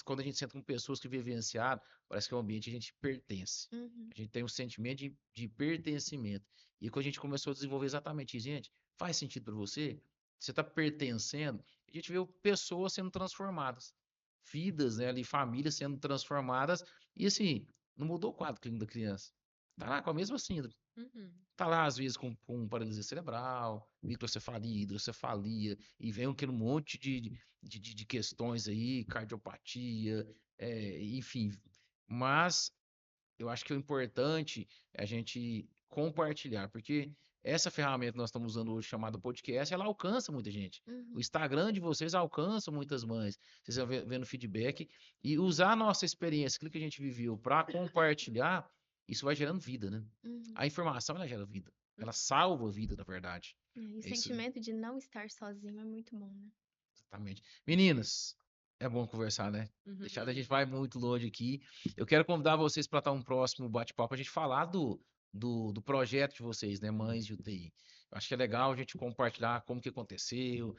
quando a gente senta com pessoas que vivenciaram, parece que é um ambiente que a gente pertence. Uhum, A gente tem um sentimento de pertencimento. E quando a gente começou a desenvolver exatamente isso, gente, faz sentido para você? Você está pertencendo? A gente vê pessoas sendo transformadas, vidas, né, ali, famílias sendo transformadas, e assim, não mudou o quadro clínico da criança. Tá lá com a mesma síndrome. Uhum. Tá lá, às vezes, com paralisia cerebral, microcefalia, hidrocefalia, e vem aquele monte de questões aí, cardiopatia, enfim. Mas eu acho que o importante é a gente compartilhar, porque essa ferramenta que nós estamos usando hoje, chamada podcast, ela alcança muita gente. O uhum. Instagram de vocês alcança muitas mães. Vocês vão vendo feedback e usar a nossa experiência, aquilo que a gente viveu, para compartilhar, isso vai gerando vida, né? Uhum. A informação, ela gera vida. Ela salva a vida, na verdade. É, e o É isso, sentimento de não estar sozinho é muito bom, né? exatamente. Meninas, é bom conversar, né? Deixar a Uhum. gente vai muito longe aqui. Eu quero convidar vocês para estar um próximo bate-papo, a gente falar do projeto de vocês, né? Mães de UTI. Eu acho que é legal a gente compartilhar como que aconteceu,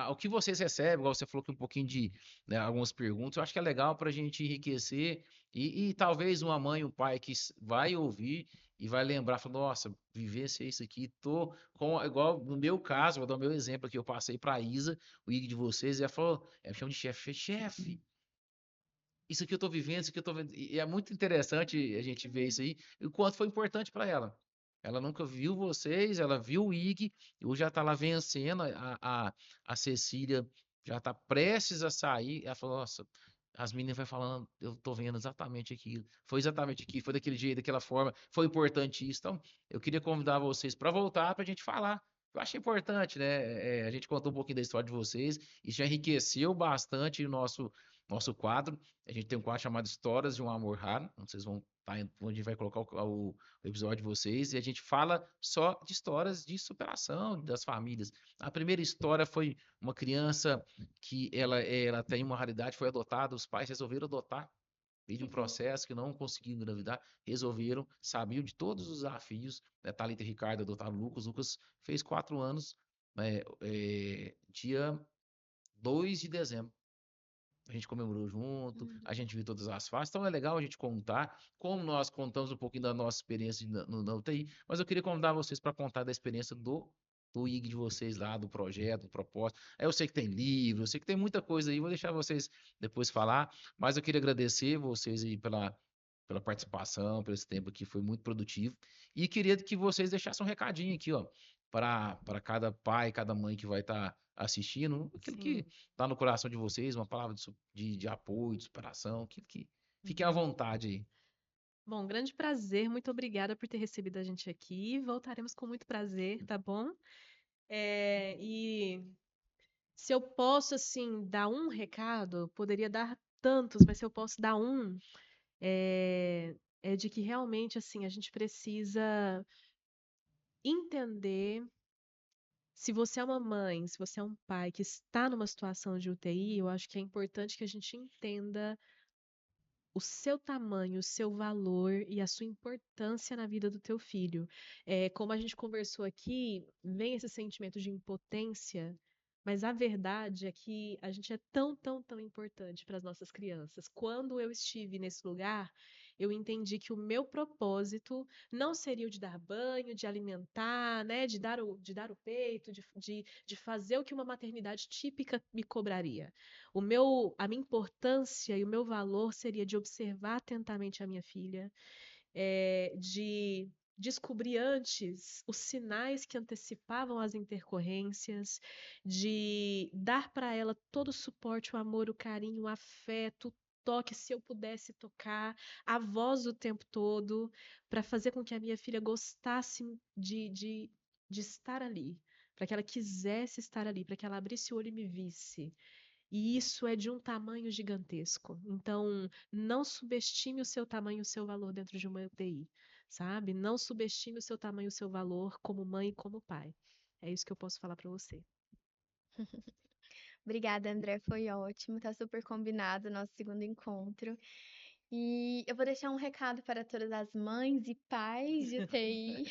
o que vocês recebem, igual você falou que um pouquinho de, né, algumas perguntas. Eu acho que é legal para a gente enriquecer e talvez uma mãe, um pai que vai ouvir e vai lembrar, falar, nossa, vivenciei isso aqui, tô com, igual no meu caso, vou dar o meu exemplo aqui, eu passei para a Isa, o IG de vocês, e ela falou, me chama de chefe, chefe, isso aqui eu tô vivendo, isso aqui eu tô vendo. E é muito interessante a gente ver isso aí, e o quanto foi importante para ela. Ela nunca viu vocês, ela viu o IG, e hoje já tá lá vencendo, a Cecília já tá prestes a sair, ela falou, nossa, as meninas vai falando, eu tô vendo exatamente aquilo, foi exatamente aqui, foi daquele jeito, daquela forma, foi importante isso. Então, eu queria convidar vocês para voltar para a gente falar. Eu achei importante, né? A gente contou um pouquinho da história de vocês, isso já enriqueceu bastante o nosso quadro. A gente tem um quadro chamado Histórias de um Amor Raro, onde vocês vão estar, onde a gente vai colocar o episódio de vocês, e a gente fala só de histórias de superação das famílias. A primeira história foi uma criança que ela tem uma raridade, foi adotada, os pais resolveram adotar, veio de um Uhum. processo que não conseguiam engravidar, resolveram, sabiam de todos os desafios, né? Thalita e Ricardo adotaram o Lucas fez 4 anos, dia 2 de dezembro. A gente comemorou junto, Uhum. a gente viu todas as fases, então é legal a gente contar, como nós contamos um pouquinho da nossa experiência na UTI, mas eu queria convidar vocês para contar da experiência do IG de vocês lá, do projeto, do propósito. Aí eu sei que tem livro, eu sei que tem muita coisa aí, vou deixar vocês depois falar, mas eu queria agradecer vocês aí pela participação, pelo esse tempo aqui, foi muito produtivo. E queria que vocês deixassem um recadinho aqui, ó, para cada pai, cada mãe que vai estar assistindo, aquilo que Sim. tá no coração de vocês, uma palavra de apoio, de superação, que fiquem à Uhum. vontade aí. Bom, grande prazer, muito obrigada por ter recebido a gente aqui. Voltaremos com muito prazer, tá bom? E se eu posso, assim, dar um recado, eu poderia dar tantos, mas se eu posso dar um, é de que realmente, assim, a gente precisa entender se você é uma mãe, se você é um pai que está numa situação de UTI, eu acho que é importante que a gente entenda o seu tamanho, o seu valor e a sua importância na vida do teu filho. Como a gente conversou aqui, vem esse sentimento de impotência, mas a verdade é que a gente é tão, tão, tão importante para as nossas crianças. Quando eu estive nesse lugar, eu entendi que o meu propósito não seria o de dar banho, de alimentar, né, de dar o peito, de fazer o que uma maternidade típica me cobraria. A minha importância e o meu valor seria de observar atentamente a minha filha, de descobrir antes os sinais que antecipavam as intercorrências, de dar para ela todo o suporte, o amor, o carinho, o afeto, o toque, se eu pudesse tocar, a voz o tempo todo, para fazer com que a minha filha gostasse de estar ali, para que ela quisesse estar ali, para que ela abrisse o olho e me visse. E isso é de um tamanho gigantesco. Então, não subestime o seu tamanho e o seu valor dentro de uma UTI, sabe? Não subestime o seu tamanho e o seu valor como mãe e como pai. É isso que eu posso falar para você. Obrigada, André, foi ótimo, tá super combinado o nosso segundo encontro. E eu vou deixar um recado para todas as mães e pais de UTI.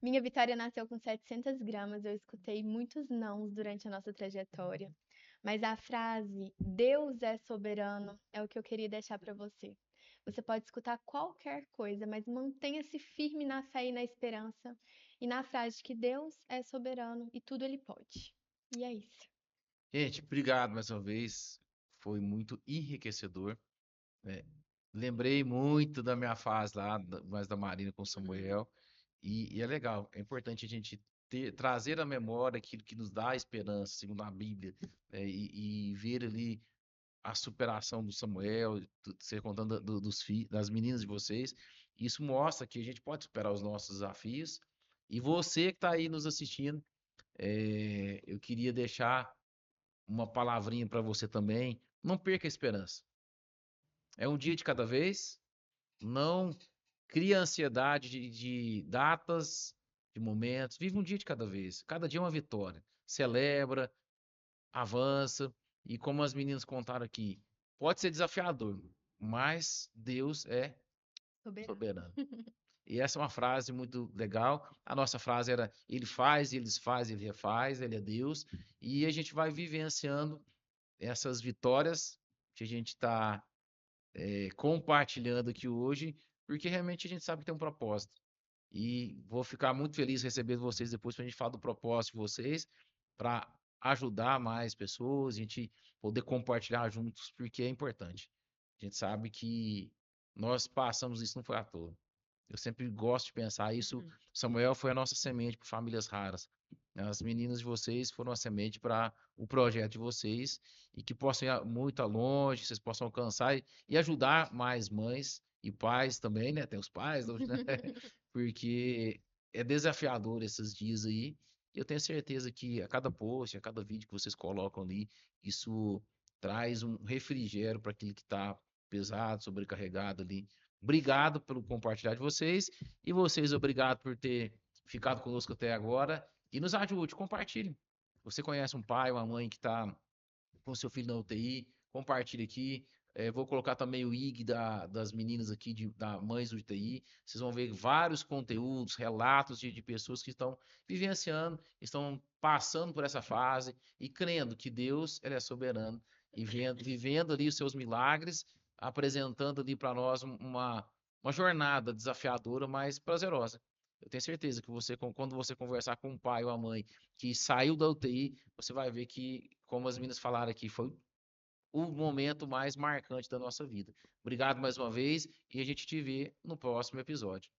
Minha Vitória nasceu com 700 gramas, eu escutei muitos nãos durante a nossa trajetória. Mas a frase Deus é soberano é o que eu queria deixar para você. Você pode escutar qualquer coisa, mas mantenha-se firme na fé e na esperança e na frase de que Deus é soberano e tudo ele pode. E é isso. Gente, obrigado mais uma vez. Foi muito enriquecedor, né? Lembrei muito da minha fase lá, mais da Marina com o Samuel. E é legal, é importante a gente trazer à memória aquilo que nos dá esperança, segundo a Bíblia, né? E ver ali a superação do Samuel, você contando das meninas de vocês. Isso mostra que a gente pode superar os nossos desafios. E você que está aí nos assistindo, eu queria deixar uma palavrinha para você também. Não perca a esperança. É um dia de cada vez. Não cria ansiedade de datas, de momentos. Vive um dia de cada vez. Cada dia é uma vitória. Celebra, avança. E como as meninas contaram aqui, pode ser desafiador, mas Deus é Soberano. soberano. E essa é uma frase muito legal. A nossa frase era: Ele faz, Ele desfaz, Ele refaz, Ele é Deus. E a gente vai vivenciando essas vitórias que a gente está compartilhando aqui hoje, porque realmente a gente sabe que tem um propósito. E vou ficar muito feliz recebendo vocês depois para a gente falar do propósito de vocês, para ajudar mais pessoas, a gente poder compartilhar juntos, porque é importante. A gente sabe que nós passamos isso, não foi à toa. Eu sempre gosto de pensar isso. Uhum. Samuel foi a nossa semente para famílias raras. As meninas de vocês foram a semente para o projeto de vocês e que possam ir muito longe, vocês possam alcançar e ajudar mais mães e pais também, né? Tem os pais, né? Porque é desafiador esses dias aí. E eu tenho certeza que a cada post, a cada vídeo que vocês colocam ali, isso traz um refrigério para aquele que está pesado, sobrecarregado ali. Obrigado pelo compartilhar de vocês e vocês obrigado por ter ficado conosco até agora e nos ajude, compartilhe. Você conhece um pai, uma mãe que está com seu filho na UTI, compartilhe aqui. Vou colocar também o IG das meninas aqui, da Mães do UTI. Vocês vão ver vários conteúdos, relatos de pessoas que estão vivenciando, estão passando por essa fase e crendo que Deus ele é soberano e vivendo ali os seus milagres, apresentando ali para nós uma jornada desafiadora, mas prazerosa. Eu tenho certeza que quando você conversar com um pai ou a mãe que saiu da UTI, você vai ver que, como as meninas falaram aqui, foi o momento mais marcante da nossa vida. Obrigado mais uma vez e a gente te vê no próximo episódio.